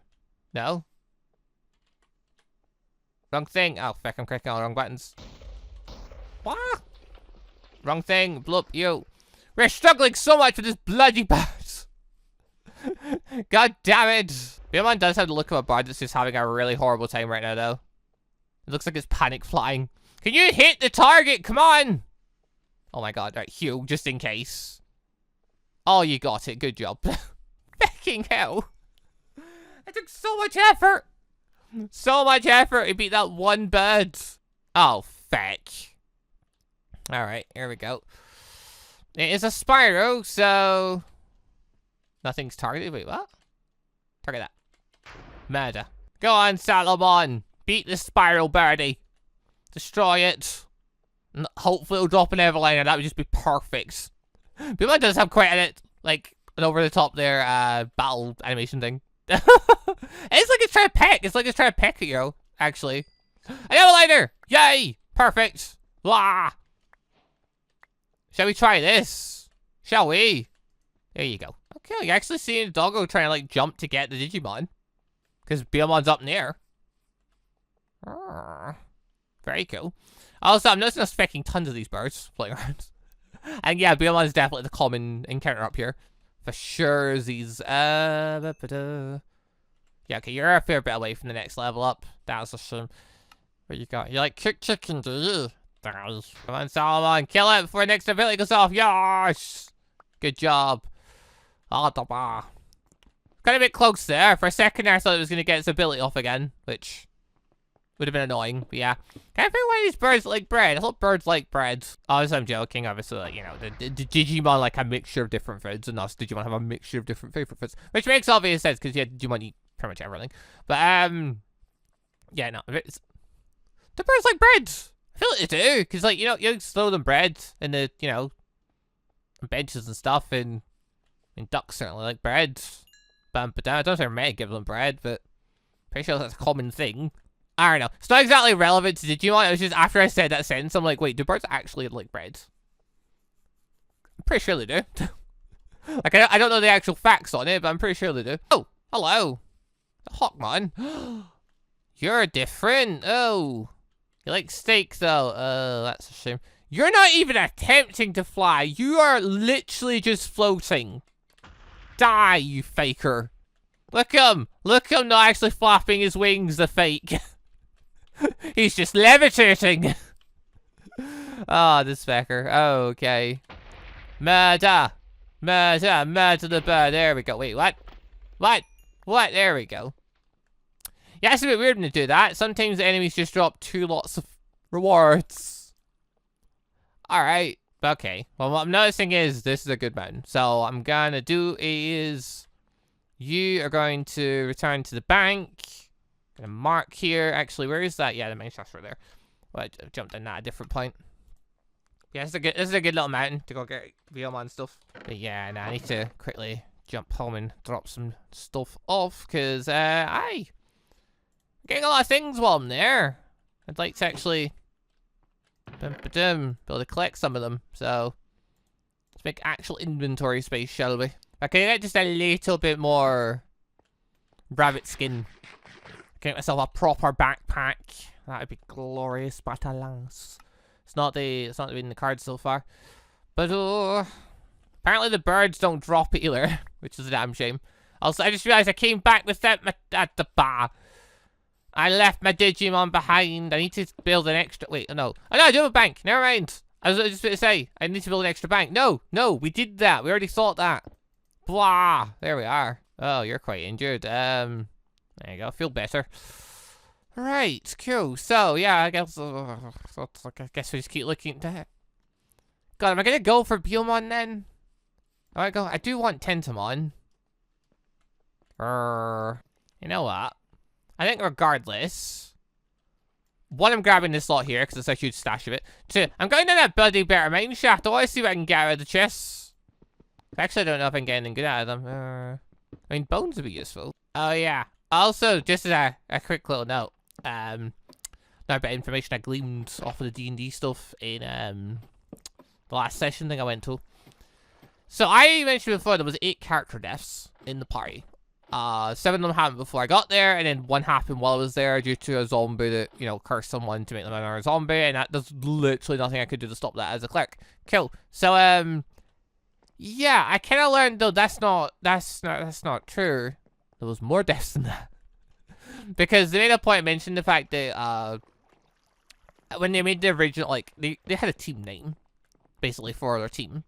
No. Wrong thing. Oh, fuck, I'm clicking on the wrong buttons. What? Wrong thing. Bloop, you. We're struggling so much with this bloody bird. God damn it. Biyomon does have the look of a bird that's just having a really horrible time right now, though. It looks like it's panic flying. Can you hit the target? Come on! Oh my god, right, Hugh, just in case. Oh, you got it. Good job. Fucking hell. It took so much effort. So much effort to beat that one bird. Oh, feck. Alright, here we go. It is a Spyro, so... Nothing's targeted. Wait, what? Target that. Murder. Go on, Salomon. Beat the spiral birdie. Destroy it. And hopefully it'll drop an Everliner. That would just be perfect. Biyomon does have quite an over the top there battle animation thing. It's like it's trying to peck. It's like it's trying to peck at you, actually. An Everliner! Yay! Perfect. Blah. Shall we try this? Shall we? There you go. Okay, you're actually seeing a doggo trying to, like, jump to get the Digimon. Because Biyomon's up in the air. Very cool. Also, I'm noticing us fecking tons of these birds flying around. And yeah, Biyomon is definitely the common encounter up here. For sure, these, yeah, okay, you're a fair bit away from the next level up. That's a shame. What you got? You like cooked chicken, do you? Come on, Solomon, kill it before the next ability goes off. Yes! Good job. Oh, the bar. Got a bit close there. For a second there, I thought it was going to get its ability off again, which would have been annoying, but yeah. Can I figure why these birds like bread? I thought birds like bread. Obviously, I'm joking. Obviously, like, you know, the Digimon like a mixture of different foods, and us Digimon have a mixture of different favorite foods, which makes obvious sense because yeah, Digimon eat pretty much everything. But yeah, no, the birds like bread. I feel like they do because like you throw them bread in the benches and stuff, and ducks certainly like bread. But I don't know if they're meant to give them bread, but pretty sure that's a common thing. I don't know. It's not exactly relevant to Digimon. It was just after I said that sentence, I'm like, wait, do birds actually like bread? I'm pretty sure they do. Like, I don't know the actual facts on it, but I'm pretty sure they do. Oh, hello. Hawkmon. You're different. Oh. You like steak, though. Oh, that's a shame. You're not even attempting to fly. You are literally just floating. Die, you faker. Look him. Look him not actually flapping his wings, the fake. He's just levitating. Oh, this faker. Oh, okay. Murder. Murder. Murder the bird. There we go. Wait, what? What? What? There we go. Yeah, it's a bit weird when they do that. Sometimes the enemies just drop 2 lots of rewards. Alright. Okay. Well, what I'm noticing is this is a good mountain. So, I'm gonna do is... You are going to return to the bank. Gonna mark here. Actually, where is that? Yeah, the main shaft's right there. Well, I jumped in at a different point. Yeah, this is a good little mountain to go get Biyomon stuff. But yeah, now I need to quickly jump home and drop some stuff off, because, I'm getting a lot of things while I'm there. I'd like to actually be able to collect some of them, so let's make actual inventory space, shall we? Okay, get just a little bit more rabbit skin. Get myself a proper backpack. That would be glorious, but alas. It's not in the cards so far. But apparently the birds don't drop it either, which is a damn shame. Also, I just realized I came back without my at the bar. I left my Digimon behind. I need to build an extra. Wait, oh no, I do have a bank. Never mind. I was just going to say I need to build an extra bank. No, we did that. We already thought that. Blah. There we are. Oh, you're quite injured. There you go. Feel better. Right. Cool. So yeah, I guess we just keep looking at that. God, am I gonna go for Biyomon then? I do want Tentomon. You know what? I think regardless, one, I'm grabbing this lot here because it's a huge stash of it. 2, I'm going to that bloody better mine shaft. I want to see what I can get out of the chests. Actually, I don't know if I can get anything good out of them. I mean, bones would be useful. Oh yeah. Also, just as a quick little note, now a bit of information I gleaned off of the D&D stuff in the last session thing I went to. So I mentioned before there was 8 character deaths in the party. 7 of them happened before I got there, and then 1 happened while I was there due to a zombie that, cursed someone to make them a zombie, and there's literally nothing I could do to stop that as a cleric. Cool. So, yeah, I kind of learned, though, that's not true. There was more deaths than that. Because they made a point of mentioning the fact that, when they made the original, they had a team name, basically, for their team.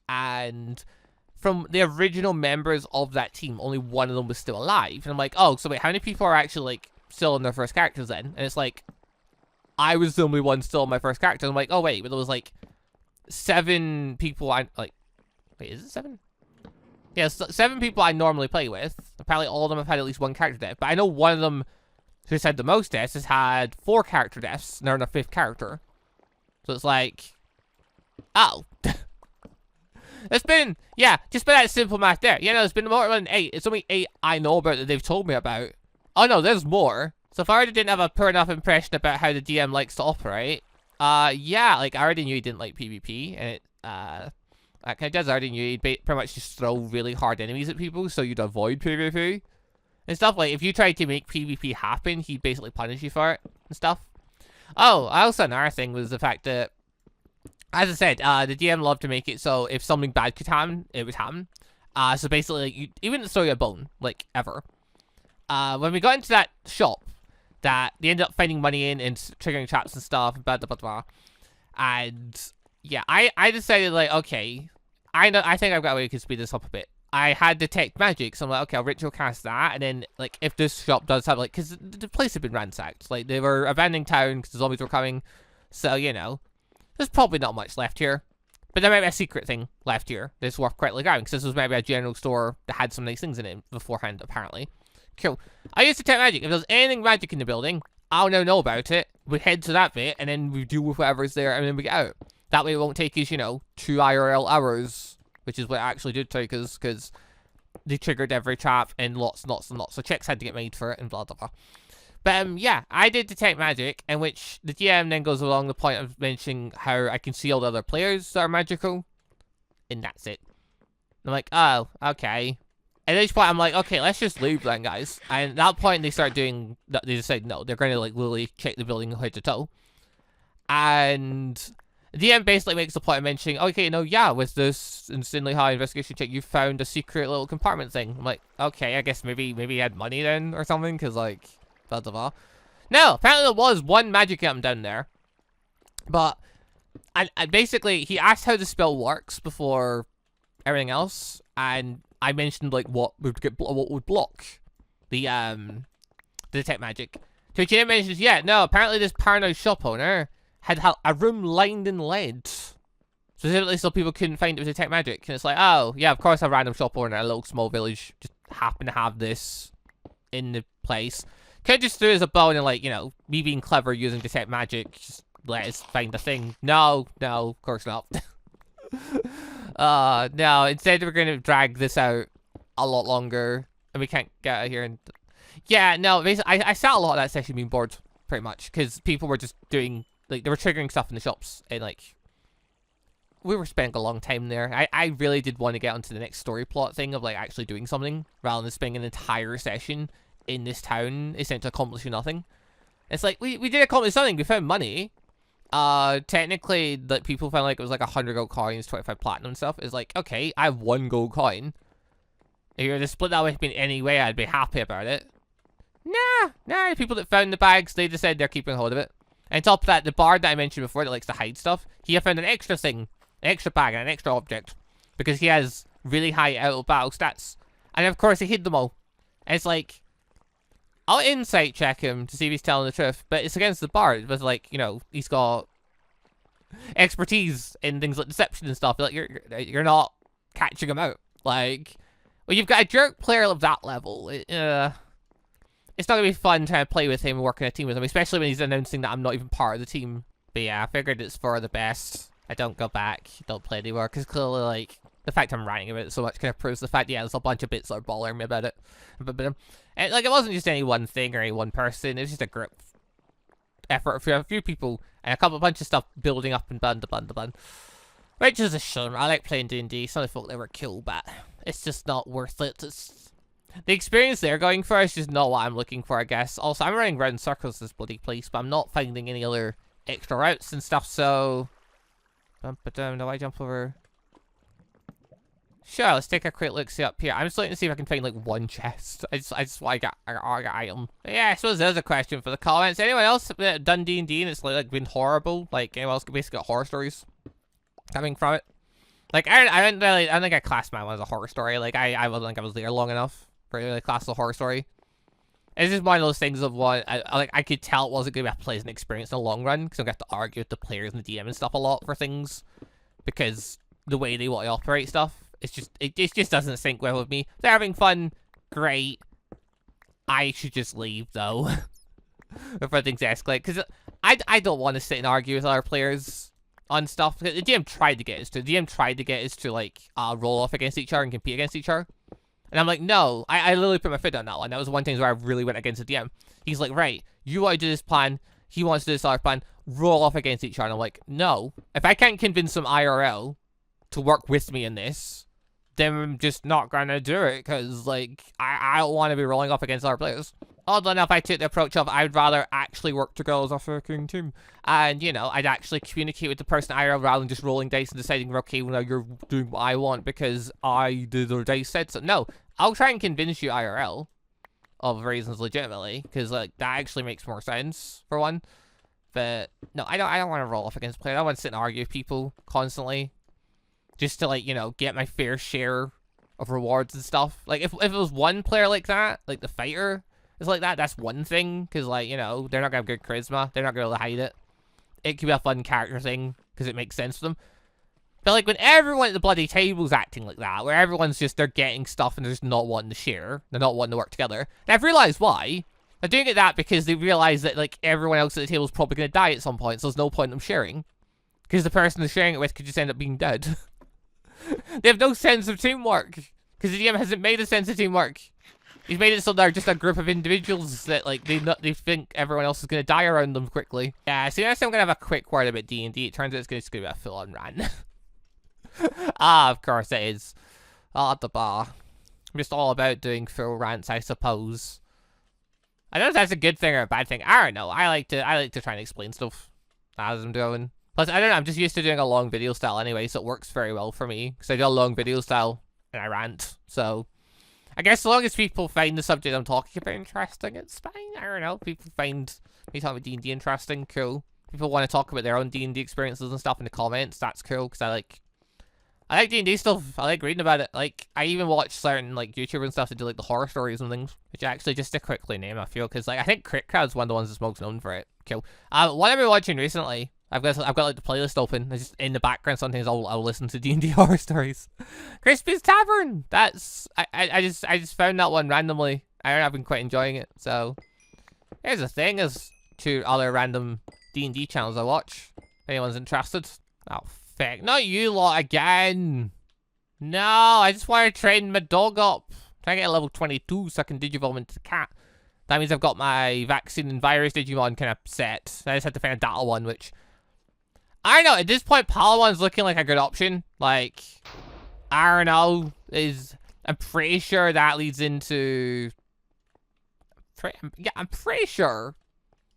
And from the original members of that team, only 1 of them was still alive. And I'm like, oh, so wait, how many people are actually, still in their first characters then? And it's like, I was the only one still in my first character. I'm like, oh, wait, but there was, 7 people wait, is it 7? Yeah, 7 people I normally play with. Apparently all of them have had at least 1 character death. But I know one of them who's had the most deaths has had 4 character deaths, and they're in their 5th character. So it's like, oh. It's been, yeah, just by that simple math there. Yeah, no, it's been more than 8. It's only 8 I know about that they've told me about. Oh no, there's more. So if I already didn't have a poor enough impression about how the DM likes to operate, yeah, I already knew he didn't like PvP, and it, kind of does. I already knew he'd pretty much just throw really hard enemies at people, so you'd avoid PvP. And stuff if you tried to make PvP happen, he'd basically punish you for it, and stuff. Oh, also another thing was the fact that As I said, the DM loved to make it so if something bad could happen, it would happen. So basically, like, you wouldn't throw you a bone, like, ever. When we got into that shop, that they ended up finding money in and triggering traps and stuff, blah, blah, blah, blah. And, yeah, I decided, like, okay, I think I've got a way we can speed this up a bit. I had detect magic, so I'm like, okay, I'll ritual cast that, and then, like, if this shop does have, like, because the place had been ransacked, like, they were abandoning town because the zombies were coming, so, you know, there's probably not much left here. But there might be a secret thing left here that's worth quietly grabbing, because this was maybe a general store that had some nice things in it beforehand, apparently. Cool. I used detect magic. If there's anything magic in the building, I'll now know about it. We head to that bit, and then we deal with whatever's there, and then we get out. That way it won't take us, you know, 2 IRL hours, which is what it actually did take us, because they triggered every trap and lots and lots and lots. So checks had to get made for it, and blah, blah, blah. But, yeah, I did detect magic, in which the GM then goes along the point of mentioning how I can see all the other players that are magical, and that's it. I'm like, oh, okay. At this point, I'm like, okay, let's just leave then, guys. And at that point, they start doing, they decide, no, they're going to, like, literally check the building head to toe. And the DM basically makes the point of mentioning, okay, no, yeah, with this insanely high investigation check, you found a secret little compartment thing. I'm like, okay, I guess maybe he had money then, or something, because, like, blah, blah, blah. No, apparently there was one magic item down there. But, and basically, he asked how the spell works before everything else, and I mentioned, like, what would block the detect magic. To which he mentions, yeah, no, apparently this paranoid shop owner had a room lined in lead. Specifically so people couldn't find it with detect magic. And it's like, oh, yeah, of course a random shop owner in a little small village just happened to have this in the place. Could just threw us a bone and, like, you know, me being clever using detect magic, just let us find the thing. No, of course not. No, instead we're gonna drag this out a lot longer, and we can't get out of here. And yeah, no, basically, I sat a lot of that session being bored, pretty much, because people were just doing, like, they were triggering stuff in the shops, and, like, we were spending a long time there. I really did want to get onto the next story plot thing of, like, actually doing something, rather than spending an entire session in this town, essentially accomplishing nothing. It's like, we did accomplish something, we found money. Technically, that people found, like, it was like 100 gold coins, 25 platinum and stuff. It's like, okay, I have 1 gold coin. If you were to split that with me in any way, I'd be happy about it. Nah, the people that found the bags, they decided they're keeping hold of it. And on top of that, the bard that I mentioned before that likes to hide stuff, he had found an extra thing, an extra bag, and an extra object. Because he has really high out-of-battle stats. And of course, he hid them all. And it's like, I'll insight check him to see if he's telling the truth, but it's against the bard, but, like, you know, he's got expertise in things like deception and stuff. Like, you're not catching him out. Like, when you've got a jerk player of that level, it's not gonna be fun trying to play with him and work in a team with him, especially when he's announcing that I'm not even part of the team. But yeah, I figured it's for the best. I don't go back, don't play anymore, because clearly, like, the fact I'm ranting about it so much kind of proves the fact, yeah, there's a bunch of bits that are bothering me about it. And, like, it wasn't just any one thing or any one person, it was just a group effort for a few people, and a bunch of stuff building up and bun. Which is a shame. I like playing D&D, some of the folk they were cool, but it's just not worth it. It's, the experience they're going for is just not what I'm looking for, I guess. Also, I'm running round circles this bloody place, but I'm not finding any other extra routes and stuff, so... Do I jump over? Sure, let's take a quick look see up here. I'm just looking to see if I can find, like, one chest. I just want to get an item. But yeah, I suppose there's a question for the comments. Anyone else done D&D and it's, like, been horrible? Like, anyone else basically got horror stories coming from it? Like, I don't think I classed mine as a horror story. Like, I don't think I was there long enough for really class a horror story. It's just one of those things of what, I could tell it wasn't going to be a pleasant experience in the long run, because I'm going to have to argue with the players and the DM and stuff a lot for things, because the way they want to operate stuff, it just doesn't sync well with me. They're having fun, great. I should just leave, though, before things escalate, because I don't want to sit and argue with other players on stuff. The DM tried to get us to, like, roll off against each other and compete against each other. And I'm like, no, I literally put my foot on that one. That was one thing where I really went against the DM. He's like, right, you want to do this plan, he wants to do this other plan, roll off against each other. And I'm like, no, if I can't convince some IRL to work with me in this, then I'm just not gonna do it, because, like, I don't want to be rolling off against other players. Oddly enough, I took the approach of I'd rather actually work together as a fucking team. And, you know, I'd actually communicate with the person IRL rather than just rolling dice and deciding, okay, well, now you're doing what I want because I did or dice said so. No, I'll try and convince you IRL of reasons legitimately, because, like, that actually makes more sense, for one. But, no, I don't want to roll off against players. I don't want to sit and argue with people constantly. Just to, like, you know, get my fair share of rewards and stuff. Like, if it was one player like that, like the fighter is like that, that's one thing. Because, like, you know, they're not going to have good charisma. They're not going to hide it. It could be a fun character thing, because it makes sense for them. But, like, when everyone at the bloody table's acting like that, where everyone's just, they're getting stuff and they're just not wanting to share, they're not wanting to work together. And I've realised why. They're doing it that because they realise that, like, everyone else at the table is probably going to die at some point, so there's no point in them sharing. Because the person they're sharing it with could just end up being dead. They have no sense of teamwork. Because the DM hasn't made a sense of teamwork. He's made it so they're just a group of individuals that, like, they think everyone else is going to die around them quickly. Yeah, so next I'm going to have a quick word about D&D. It turns out it's going to be a full-on rant. Of course it is. At the bar. I'm just all about doing full rants, I suppose. I don't know if that's a good thing or a bad thing. I don't know. I like to try and explain stuff as I'm going. Plus, I don't know, I'm just used to doing a long video style anyway, so it works very well for me. Because I do a long video style, and I rant. So, I guess as long as people find the subject I'm talking about interesting, it's fine. I don't know. People find me talking about D&D interesting, cool. People want to talk about their own D&D experiences and stuff in the comments, that's cool. Because I like D&D stuff. I like reading about it. Like, I even watch certain, like, YouTubers and stuff that do, like, the horror stories and things. Which actually, just to quickly name a few, because, like, I think Crit Crowd's one of the ones that's most known for it. Cool. What I've been watching recently, I've got like the playlist open. It's just in the background. Sometimes I'll listen to D&D horror stories. Crispy's Tavern. That's I just found that one randomly. I've been quite enjoying it. So here's the thing: is two other random D&D channels I watch. If anyone's interested. Oh fuck! Not you lot again. No, I just want to train my dog up. Try to get a level 22 so I can digivolve into the cat. That means I've got my vaccine and virus Digimon kind of set. I just had to find a data one, which I don't know, at this point, Palawan's looking like a good option. Like, I don't know, I'm pretty sure that leads into, I'm pretty sure,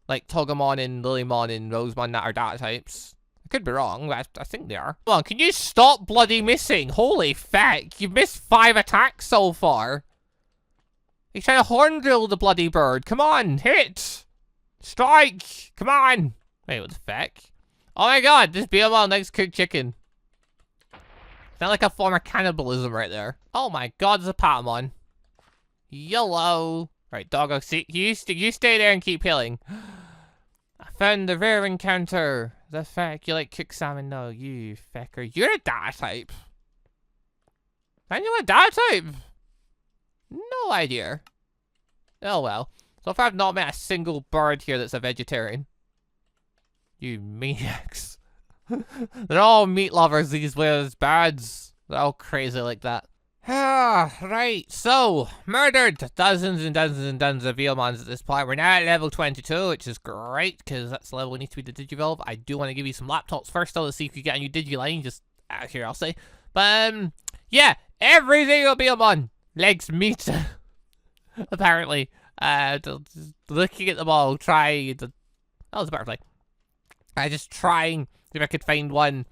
like, Togemon and Lilymon and Rosemon that are data types. I could be wrong, but I think they are. Come on, can you stop bloody missing? Holy fuck, you've missed 5 attacks so far. He's trying to horn drill the bloody bird. Come on, hit! Strike! Come on! Wait, what the fuck? Oh my god, this BML likes cooked chicken. Sounds like a form of cannibalism right there. Oh my god, there's a Patamon. Yellow. Right, doggo, see, you stay there and keep healing. I found the rare encounter. The fuck, you like cooked salmon? No, you fecker. You're a data type. And you're a data type? No idea. Oh well. So far I've not met a single bird here that's a vegetarian. You maniacs. They're all meat lovers, these birds. They're all crazy like that. Ah, right. So, murdered dozens and dozens and dozens of Veilmons at this point. We're now at level 22, which is great, because that's the level we need to be to Digivolve. I do want to give you some laptops first, though, to see if you get a new Digiline, just out of curiosity. But, yeah, every single Veilmon legs meat. Apparently. Looking at them all, trying to... Oh, it's a butterfly. Just trying if I could find one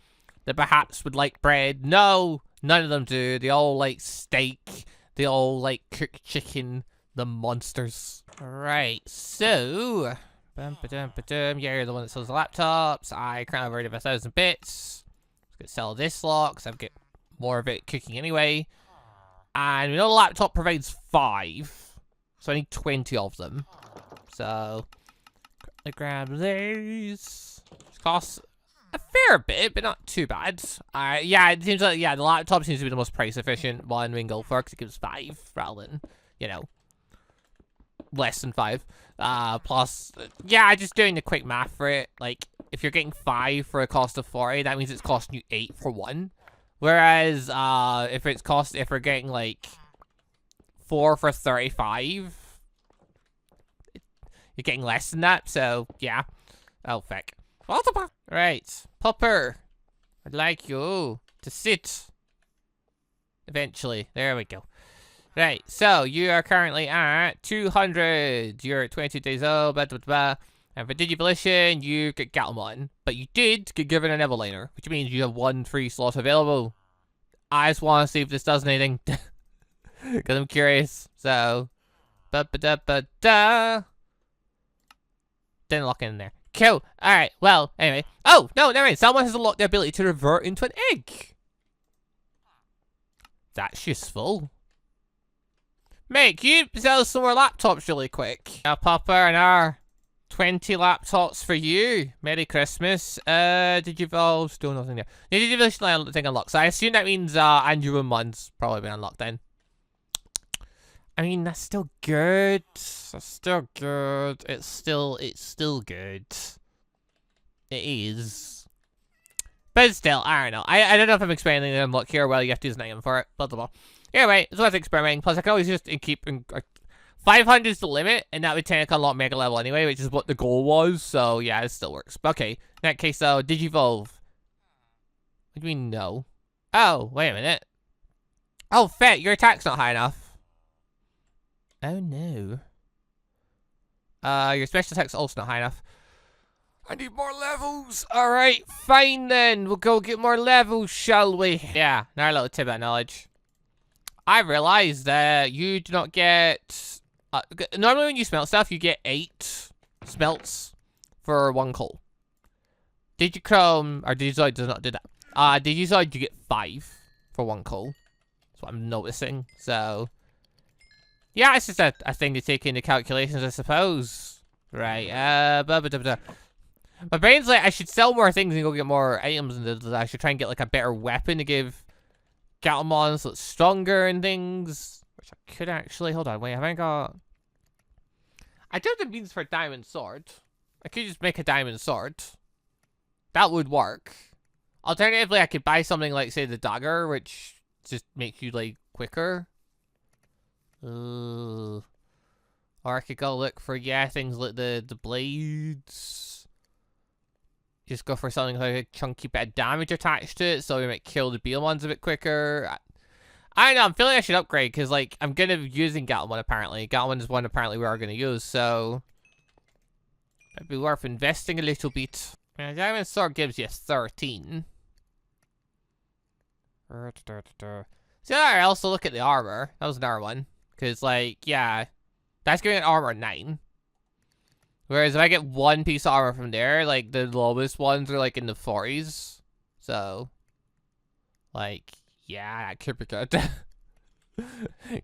that perhaps would like bread. No, none of them do. They all like steak. They all like cooked chicken. The monsters. Right, so... Yeah, you're the one that sells the laptops. I currently have already have 1,000 bits. Let's go sell this lot, because I've got more of it cooking anyway. And we know the laptop provides 5. So I need 20 of them. So... I grab these. Costs a fair bit, but not too bad. Yeah, it seems like, yeah, the laptop seems to be the most price efficient one we can go for, because it gives 5 rather than, you know, less than 5. Plus, yeah, just doing the quick math for it, like, if you're getting 5 for a cost of 40, that means it's costing you 8 for one. Whereas, if we're getting, like, 4 for 35, you're getting less than that, so, yeah. Oh, fuck. Right, Popper. I'd like you to sit. Eventually. There we go. Right, so you are currently at 200. You're at 22 days old, blah, blah, blah. And for Digivolution, you get Gatomon. But you did get given an Evoliner, which means you have 1 free slot available. I just want to see if this does anything. Because I'm curious. So, ba-ba-da-ba-da. Didn't lock in there. Cool. Alright, well, anyway. Oh, no, never mind. Someone has unlocked the ability to revert into an egg. That's useful. Mate, can you sell some more laptops really quick? I'll pop her another 20 laptops for you. Merry Christmas. Digivolve, still nothing there. The Digivolution thing unlocked. So I assume that means ANBU probably been unlocked then. I mean, that's still good. That's still good. It's still good. It is. But still, I don't know. I don't know if I'm explaining the unlock here. Well, you have to use an item for it. Blah, blah, blah. Anyway, it's worth experimenting. Plus, I can always just keep... 500 is the limit, and that would technically unlock Mega Level anyway, which is what the goal was. So, yeah, it still works. But okay, in that case, though, Digivolve. What do you mean, no? Oh, wait a minute. Oh, Fet, your attack's not high enough. Oh, no. Your special attack's also not high enough. I need more levels. Alright, fine then. We'll go get more levels, shall we? Yeah, another little tip of knowledge. I realized that you do not get... normally when you smelt stuff, you get 8 smelts for 1 coal. Digichrome, or Digizoid does not do that. Digizoid, you get 5 for 1 coal. That's what I'm noticing. So, yeah, it's just a thing to take into calculations, I suppose. Right, my brain's like, I should sell more things and go get more items, and I should try and get, like, a better weapon to give Gatomon so it's stronger and things. Which I could actually... Hold on, wait, have I got... I do have the means for a diamond sword. I could just make a diamond sword. That would work. Alternatively, I could buy something like, say, the dagger, which just makes you, like, quicker. Or I could go look for, yeah, things like the blades. Just go for something like a chunky bit of damage attached to it, so we might kill the Beelmons a bit quicker. I don't know, I'm feeling I should upgrade, because, like, I'm going to be using Gatomon, apparently. Gatomon is one, apparently, we are going to use, so... It'd be worth investing a little bit. And Diamond Sword gives you 13. See, I also look at the armor. That was another one. Because, like, yeah, that's giving an armor 9. Whereas if I get 1 piece of armor from there, like, the lowest ones are, like, in the 40s. So, like, yeah, that could be good.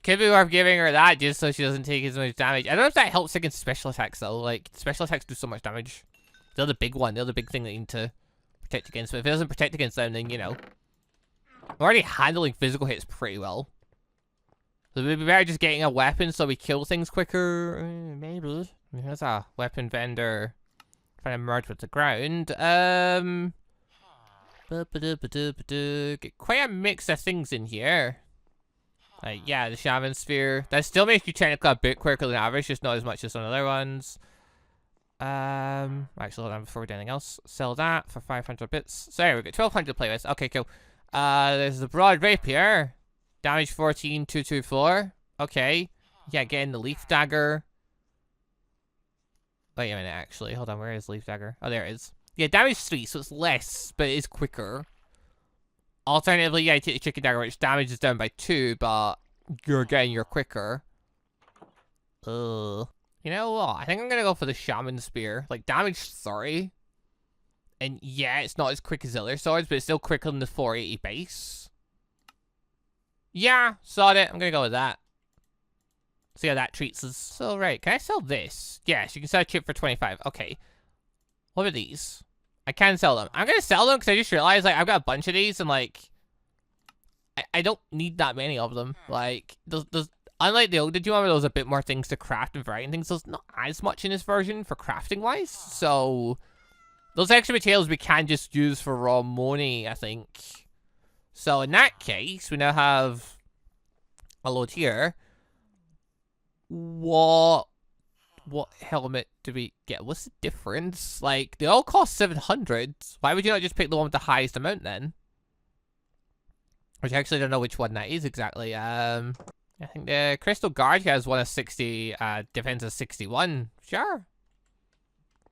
Could be worth giving her that just so she doesn't take as much damage. I don't know if that helps against special attacks, though. Like, special attacks do so much damage. They're the big one. They're the big thing that you need to protect against. But if it doesn't protect against them, then, you know. I'm already handling physical hits pretty well. So we'd be better just getting a weapon so we kill things quicker. Maybe. There's a weapon vendor trying to merge with the ground. Get quite a mix of things in here. Like, yeah, the Shaman Sphere. That still makes you technically a bit quicker than average, just not as much as some other ones. Actually, hold on, before we do anything else. Sell that for 500 bits. So, we got 1200 to play with. Okay, cool. There's the Broad Rapier. Damage 14, 224. Okay. Yeah, getting the Leaf Dagger. Wait a minute, actually. Hold on, where is Leaf Dagger? Oh, there it is. Yeah, damage 3, so it's less, but it is quicker. Alternatively, yeah, you take the Chicken Dagger, which damage is down by 2, but you're getting your quicker. You know what? I think I'm gonna go for the Shaman Spear. Like, damage 30. And yeah, it's not as quick as the other swords, but it's still quicker than the 480 base. Yeah, sod it. I'm gonna go with that. See how that treats us. So, right, can I sell this? Yes, you can sell a chip for 25. Okay. What are these? I can sell them. I'm gonna sell them because I just realized, like, I've got a bunch of these and, like, I don't need that many of them. Like, those unlike the old Digimon, where there's a bit more things to craft and variety and things, there's not as much in this version for crafting-wise. So, those extra materials we can just use for raw money, I think. So, in that case, we now have a load here. What helmet do we get? What's the difference? Like, they all cost 700. Why would you not just pick the one with the highest amount then? Which I actually don't know which one that is exactly. Yeah, I think the Crystal Guard has one of 60, defense of 61. Sure.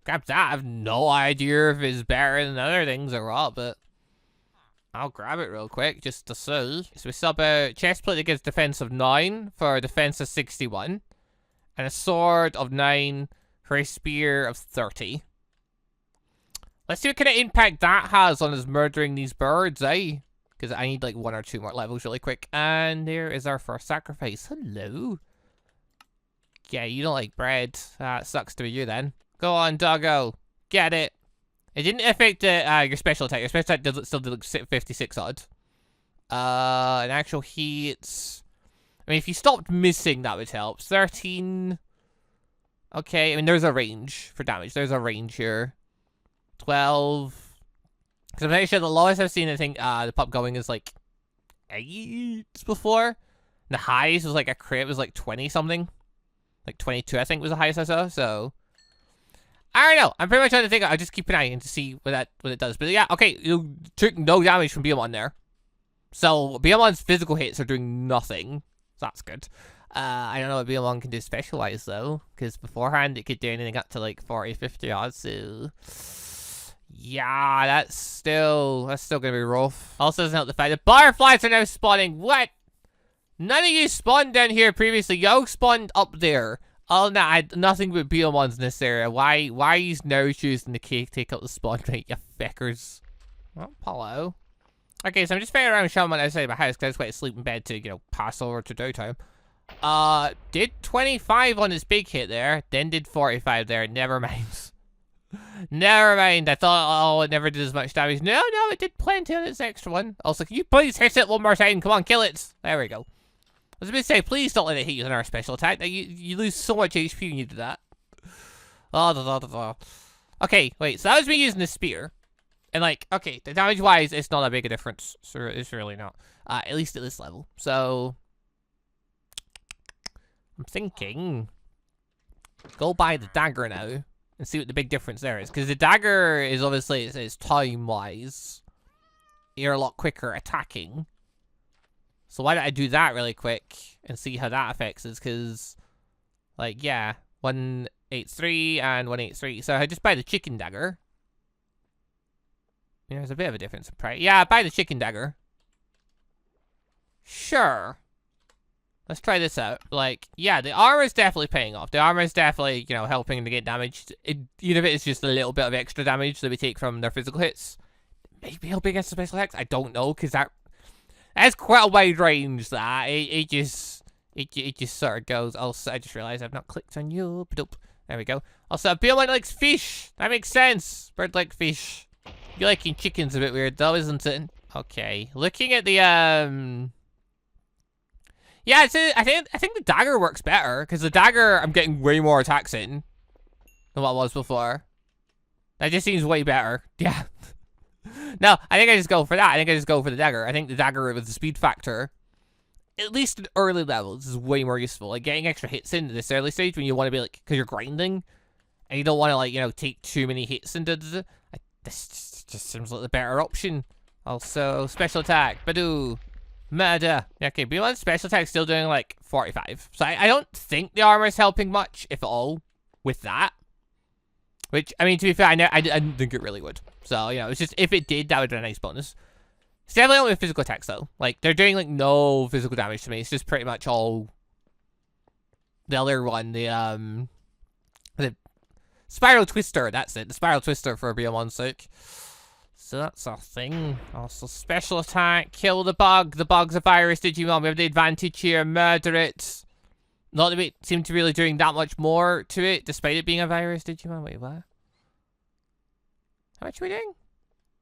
Grab that. I have no idea if it's better than other things or what, but I'll grab it real quick just to see. So we sub a chest plate that gives defense of 9 for a defense of 61. And a sword of 9 for a spear of 30. Let's see what kind of impact that has on us murdering these birds, eh? Because I need like 1 or 2 more levels really quick. And there is our first sacrifice. Hello. Yeah, you don't like bread. That sucks to be you then. Go on, doggo. Get it. It didn't affect your special attack. Your special attack still did like 56 odd. An actual heat. I mean, if you stopped missing, that would help. 13. Okay, I mean, there's a range for damage. There's a range here. 12. Because I'm pretty sure the lowest I've seen, I think, the pop going is like 8 before. And the highest was like a crit was like 20 something. Like 22, I think, was the highest I saw, so. I don't know. I'm pretty much trying to think. I'll just keep an eye on to see what it does. But yeah, okay, you took no damage from Beamon there. So Beamon's physical hits are doing nothing. So that's good. I don't know what Beamon can do specialized though, because beforehand it could do anything up to like 40, 50 odds. So yeah, that's still gonna be rough. Also doesn't help the fact that butterflies are now spawning. What? None of you spawned down here previously. Y'all spawned up there. Oh no, I had nothing but Beamons in this area. Why are you now choosing to take up the spawn rate, you feckers? Well, hello. Okay, so I'm just figuring around showing my outside of my house because I just went to sleep in bed to, you know, pass over to downtime. Did 25 on his big hit there, then did 45 there. Never mind. Never mind. I thought, oh, it never did as much damage. No, it did plenty on its extra one. Also, can you please hit it one more time? Come on, kill it. There we go. I was about to say, please don't let it hit you on our special attack. You lose so much HP when you do that. Oh, okay, wait. So that was me using the spear. And like, okay, the damage-wise, it's not that big a difference. So it's really not. At least at this level. So I'm thinking, go buy the dagger now and see what the big difference there is. Because the dagger is obviously, it's time-wise, you're a lot quicker attacking. So why don't I do that really quick and see how that affects us? Because, like, yeah, 183 and 183. So I just buy the chicken dagger. Yeah, there's a bit of a difference in price. Yeah, buy the chicken dagger. Sure. Let's try this out. Like, yeah, the armor is definitely paying off. The armor is definitely, you know, helping to get damaged. Even if it's just a little bit of extra damage that we take from their physical hits. Maybe helping against the special attacks? I don't know, because that's quite a wide range, that. It just sort of goes. Also, I just realized I've not clicked on you. There we go. Also, Beamon likes fish. That makes sense. Bird like fish. You liking chicken's a bit weird, though, isn't it? Okay. Looking at the, yeah, I think the dagger works better, because the dagger, I'm getting way more attacks in than what it was before. That just seems way better. Yeah. No, I think I just go for that. I think I just go for the dagger. I think the dagger with the speed factor, at least in early levels, is way more useful. Like, getting extra hits into this early stage when you want to be, like, because you're grinding, and you don't want to, like, you know, take too many hits into this just seems like the better option. Also, special attack. Badoo. Murder. Okay, Beamon's special attack still doing, like, 45. So I don't think the armor is helping much, if at all, with that. Which, I mean, to be fair, I didn't think it really would. So, you know, it's just, if it did, that would be a nice bonus. It's definitely only with physical attacks, though. Like, they're doing, like, no physical damage to me. It's just pretty much all the other one, the Spiral Twister, that's it. The Spiral Twister for Beamon's sake. So that's our thing. Also, special attack, kill the bug. The bug's a virus Digimon. We have the advantage here, murder it. Not that we seem to be really doing that much more to it, despite it being a virus Digimon. Wait, what? How much are we doing?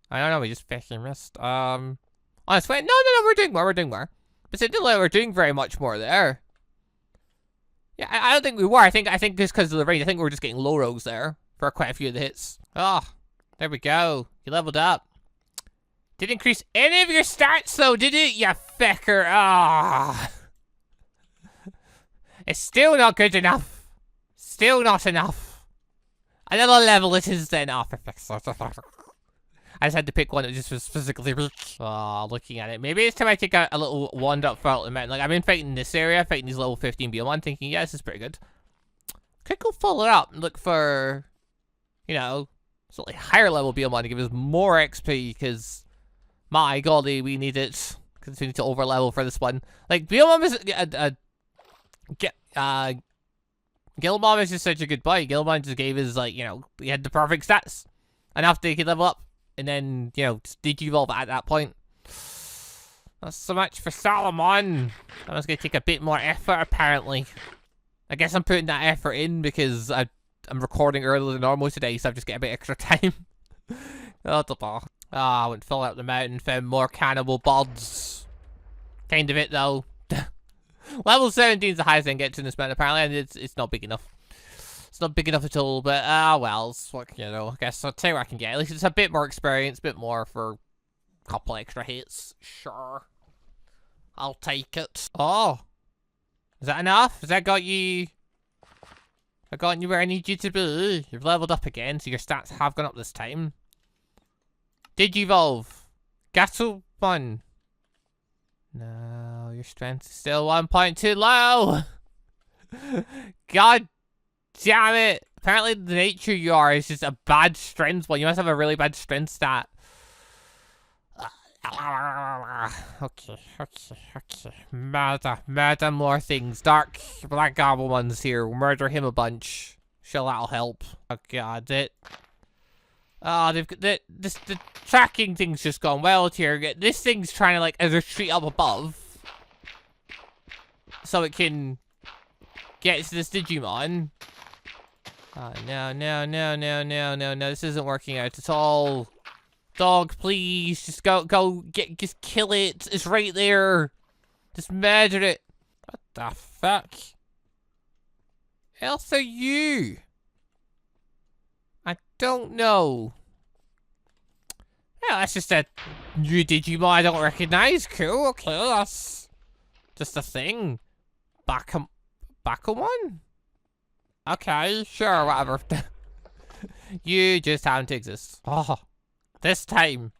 I don't know, we just fucking missed. Honestly, no, we're doing more. But it didn't look like we're doing very much more there. Yeah, I don't think we were. I think just because of the range, I think we're just getting low rolls there for quite a few of the hits. Oh, there we go. You leveled up. Didn't increase any of your stats though, did it? You fecker. Ah. It's still not good enough. Still not enough. Another level it is then. Oh, for fuck's sake. I just had to pick one that just was physically looking at it. Maybe it's time I take a little wander up far out the mountain. Like, I've been fighting this area, fighting these level 15 Biomon, thinking, yeah, this is pretty good. Could go follow it up and look for, you know, slightly higher level Biomon to give us more XP, because, my golly, we need it. Because we need to over level for this one. Like, Biomon is Gilmon is just such a good boy. Gilmon just gave us, like, you know, he had the perfect stats. Enough that he could level up. And then, you know, Digivolve at that point. Not so much for Salomon. That was going to take a bit more effort, apparently. I guess I'm putting that effort in because I'm recording earlier than normal today, so I've just got a bit extra time. I went full out the mountain, found more cannibal buds. Kind of it, though. Level 17 is the highest I can get to in this mountain, apparently, and it's not big enough. It's not big enough at all, but, well, it's what, you know, I guess I'll tell you what I can get. At least it's a bit more experience, a bit more for a couple extra hits. Sure. I'll take it. Oh. Is that enough? Has that got you... I got you where I need you to be? You've leveled up again, so your stats have gone up this time. Digivolve. Gatomon. No, your strength is still 1 point too low. God damn it. Apparently the nature you are is just a bad strength one. You must have a really bad strength stat. Okay. Murder more things. Dark Black Goblin one's here. We'll murder him a bunch. Sure, that'll help. Oh god, they've got the tracking thing's just gone wild here. This thing's trying to, like, retreat up above. So it can get to this Digimon. Oh, no. This isn't working out at all. Dog, please. Just just kill it. It's right there. Just murder it. What the fuck? Else are you? I don't know. Yeah, that's just a new Digimon I don't recognize. Cool, okay, that's just a thing. Bakumon? Okay, sure, whatever. You just happen to exist. Oh, this time,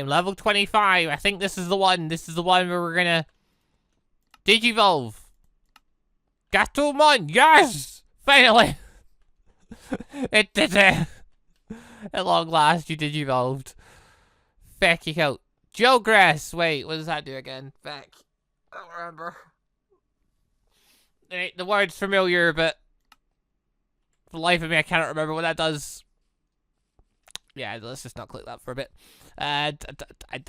level 25. I think this is the one. This is the one where we're gonna Digivolve. Gatomon, yes! Finally! It did it! At long last, you Digivolved. Feck, you out. Jogress! Wait, what does that do again? Feck. I don't remember. The word's familiar, but for the life of me, I cannot remember what that does. Yeah, let's just not click that for a bit. I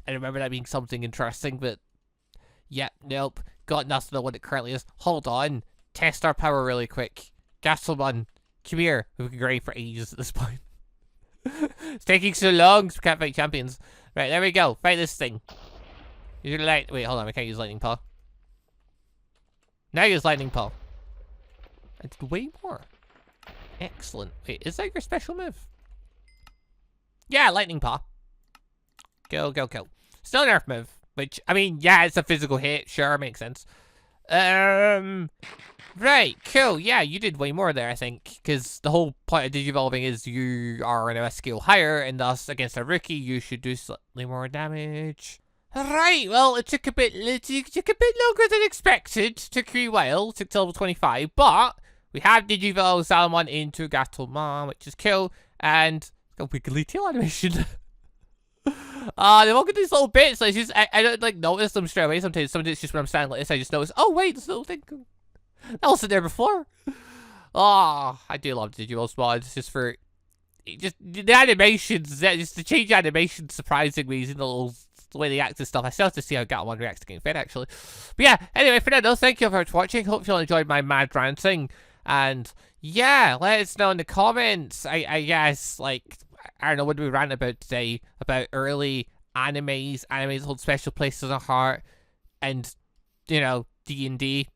remember that being something interesting, but yeah, nope. Got nothing on what it currently is. Hold on. Test our power really quick. Gasolmon, come here. We've been grinding for ages at this point. It's taking so long because we can't fight champions. Right, there we go. Fight this thing. Use your light. Wait, hold on. We can't use lightning paw. Now use lightning paw. I did way more. Excellent. Wait, is that your special move? Yeah, lightning paw. Go. Still a nerf move. Which, I mean, yeah, it's a physical hit. Sure, makes sense. Right, cool. Yeah, you did way more there, I think. Because the whole point of Digivolving is you are in a skill higher, and thus, against a rookie, you should do slightly more damage. Right, well, it took a bit longer than expected. Took a while. Took till level 25, but we have Digivolve Salomon into Gatomon, which is cool, and a wiggly tail animation. They've all got these little bits. Like, just I don't like notice them straight away. Sometimes it's just when I'm standing like this, I just notice. Oh wait, this little thing that wasn't there before. Oh, I do love Digimon mods just for just the animations. Just the change animations surprising me in the way they act and stuff. I still have to see how Gatomon reacts to getting fed actually. But yeah, anyway, for now though, thank you for watching. Hope you all enjoyed my mad ranting. And yeah, let us know in the comments. I guess, like, I don't know, what do we rant about today? About early animes hold special places in our heart, and, you know, D&D.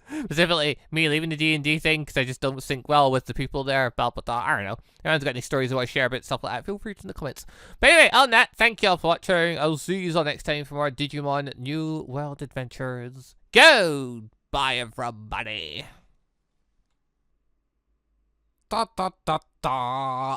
Specifically, me leaving the D&D thing, because I just don't sync well with the people there, blah, blah, blah. I don't know. If anyone's got any stories they want to share about stuff like that, feel free to in the comments. But anyway, on that, thank you all for watching. I'll see you all next time for more Digimon New World Adventures. Go! Bye, everybody.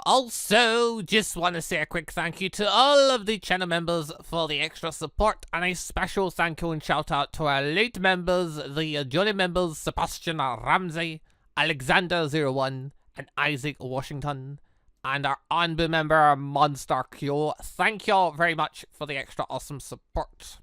Also, just want to say a quick thank you to all of the channel members for the extra support, and a special thank you and shout out to our late members, the Johnny members Sebastian Ramsey, Alexander01, and Isaac Washington, and our ANBU member MonsterQ. Thank you all very much for the extra awesome support.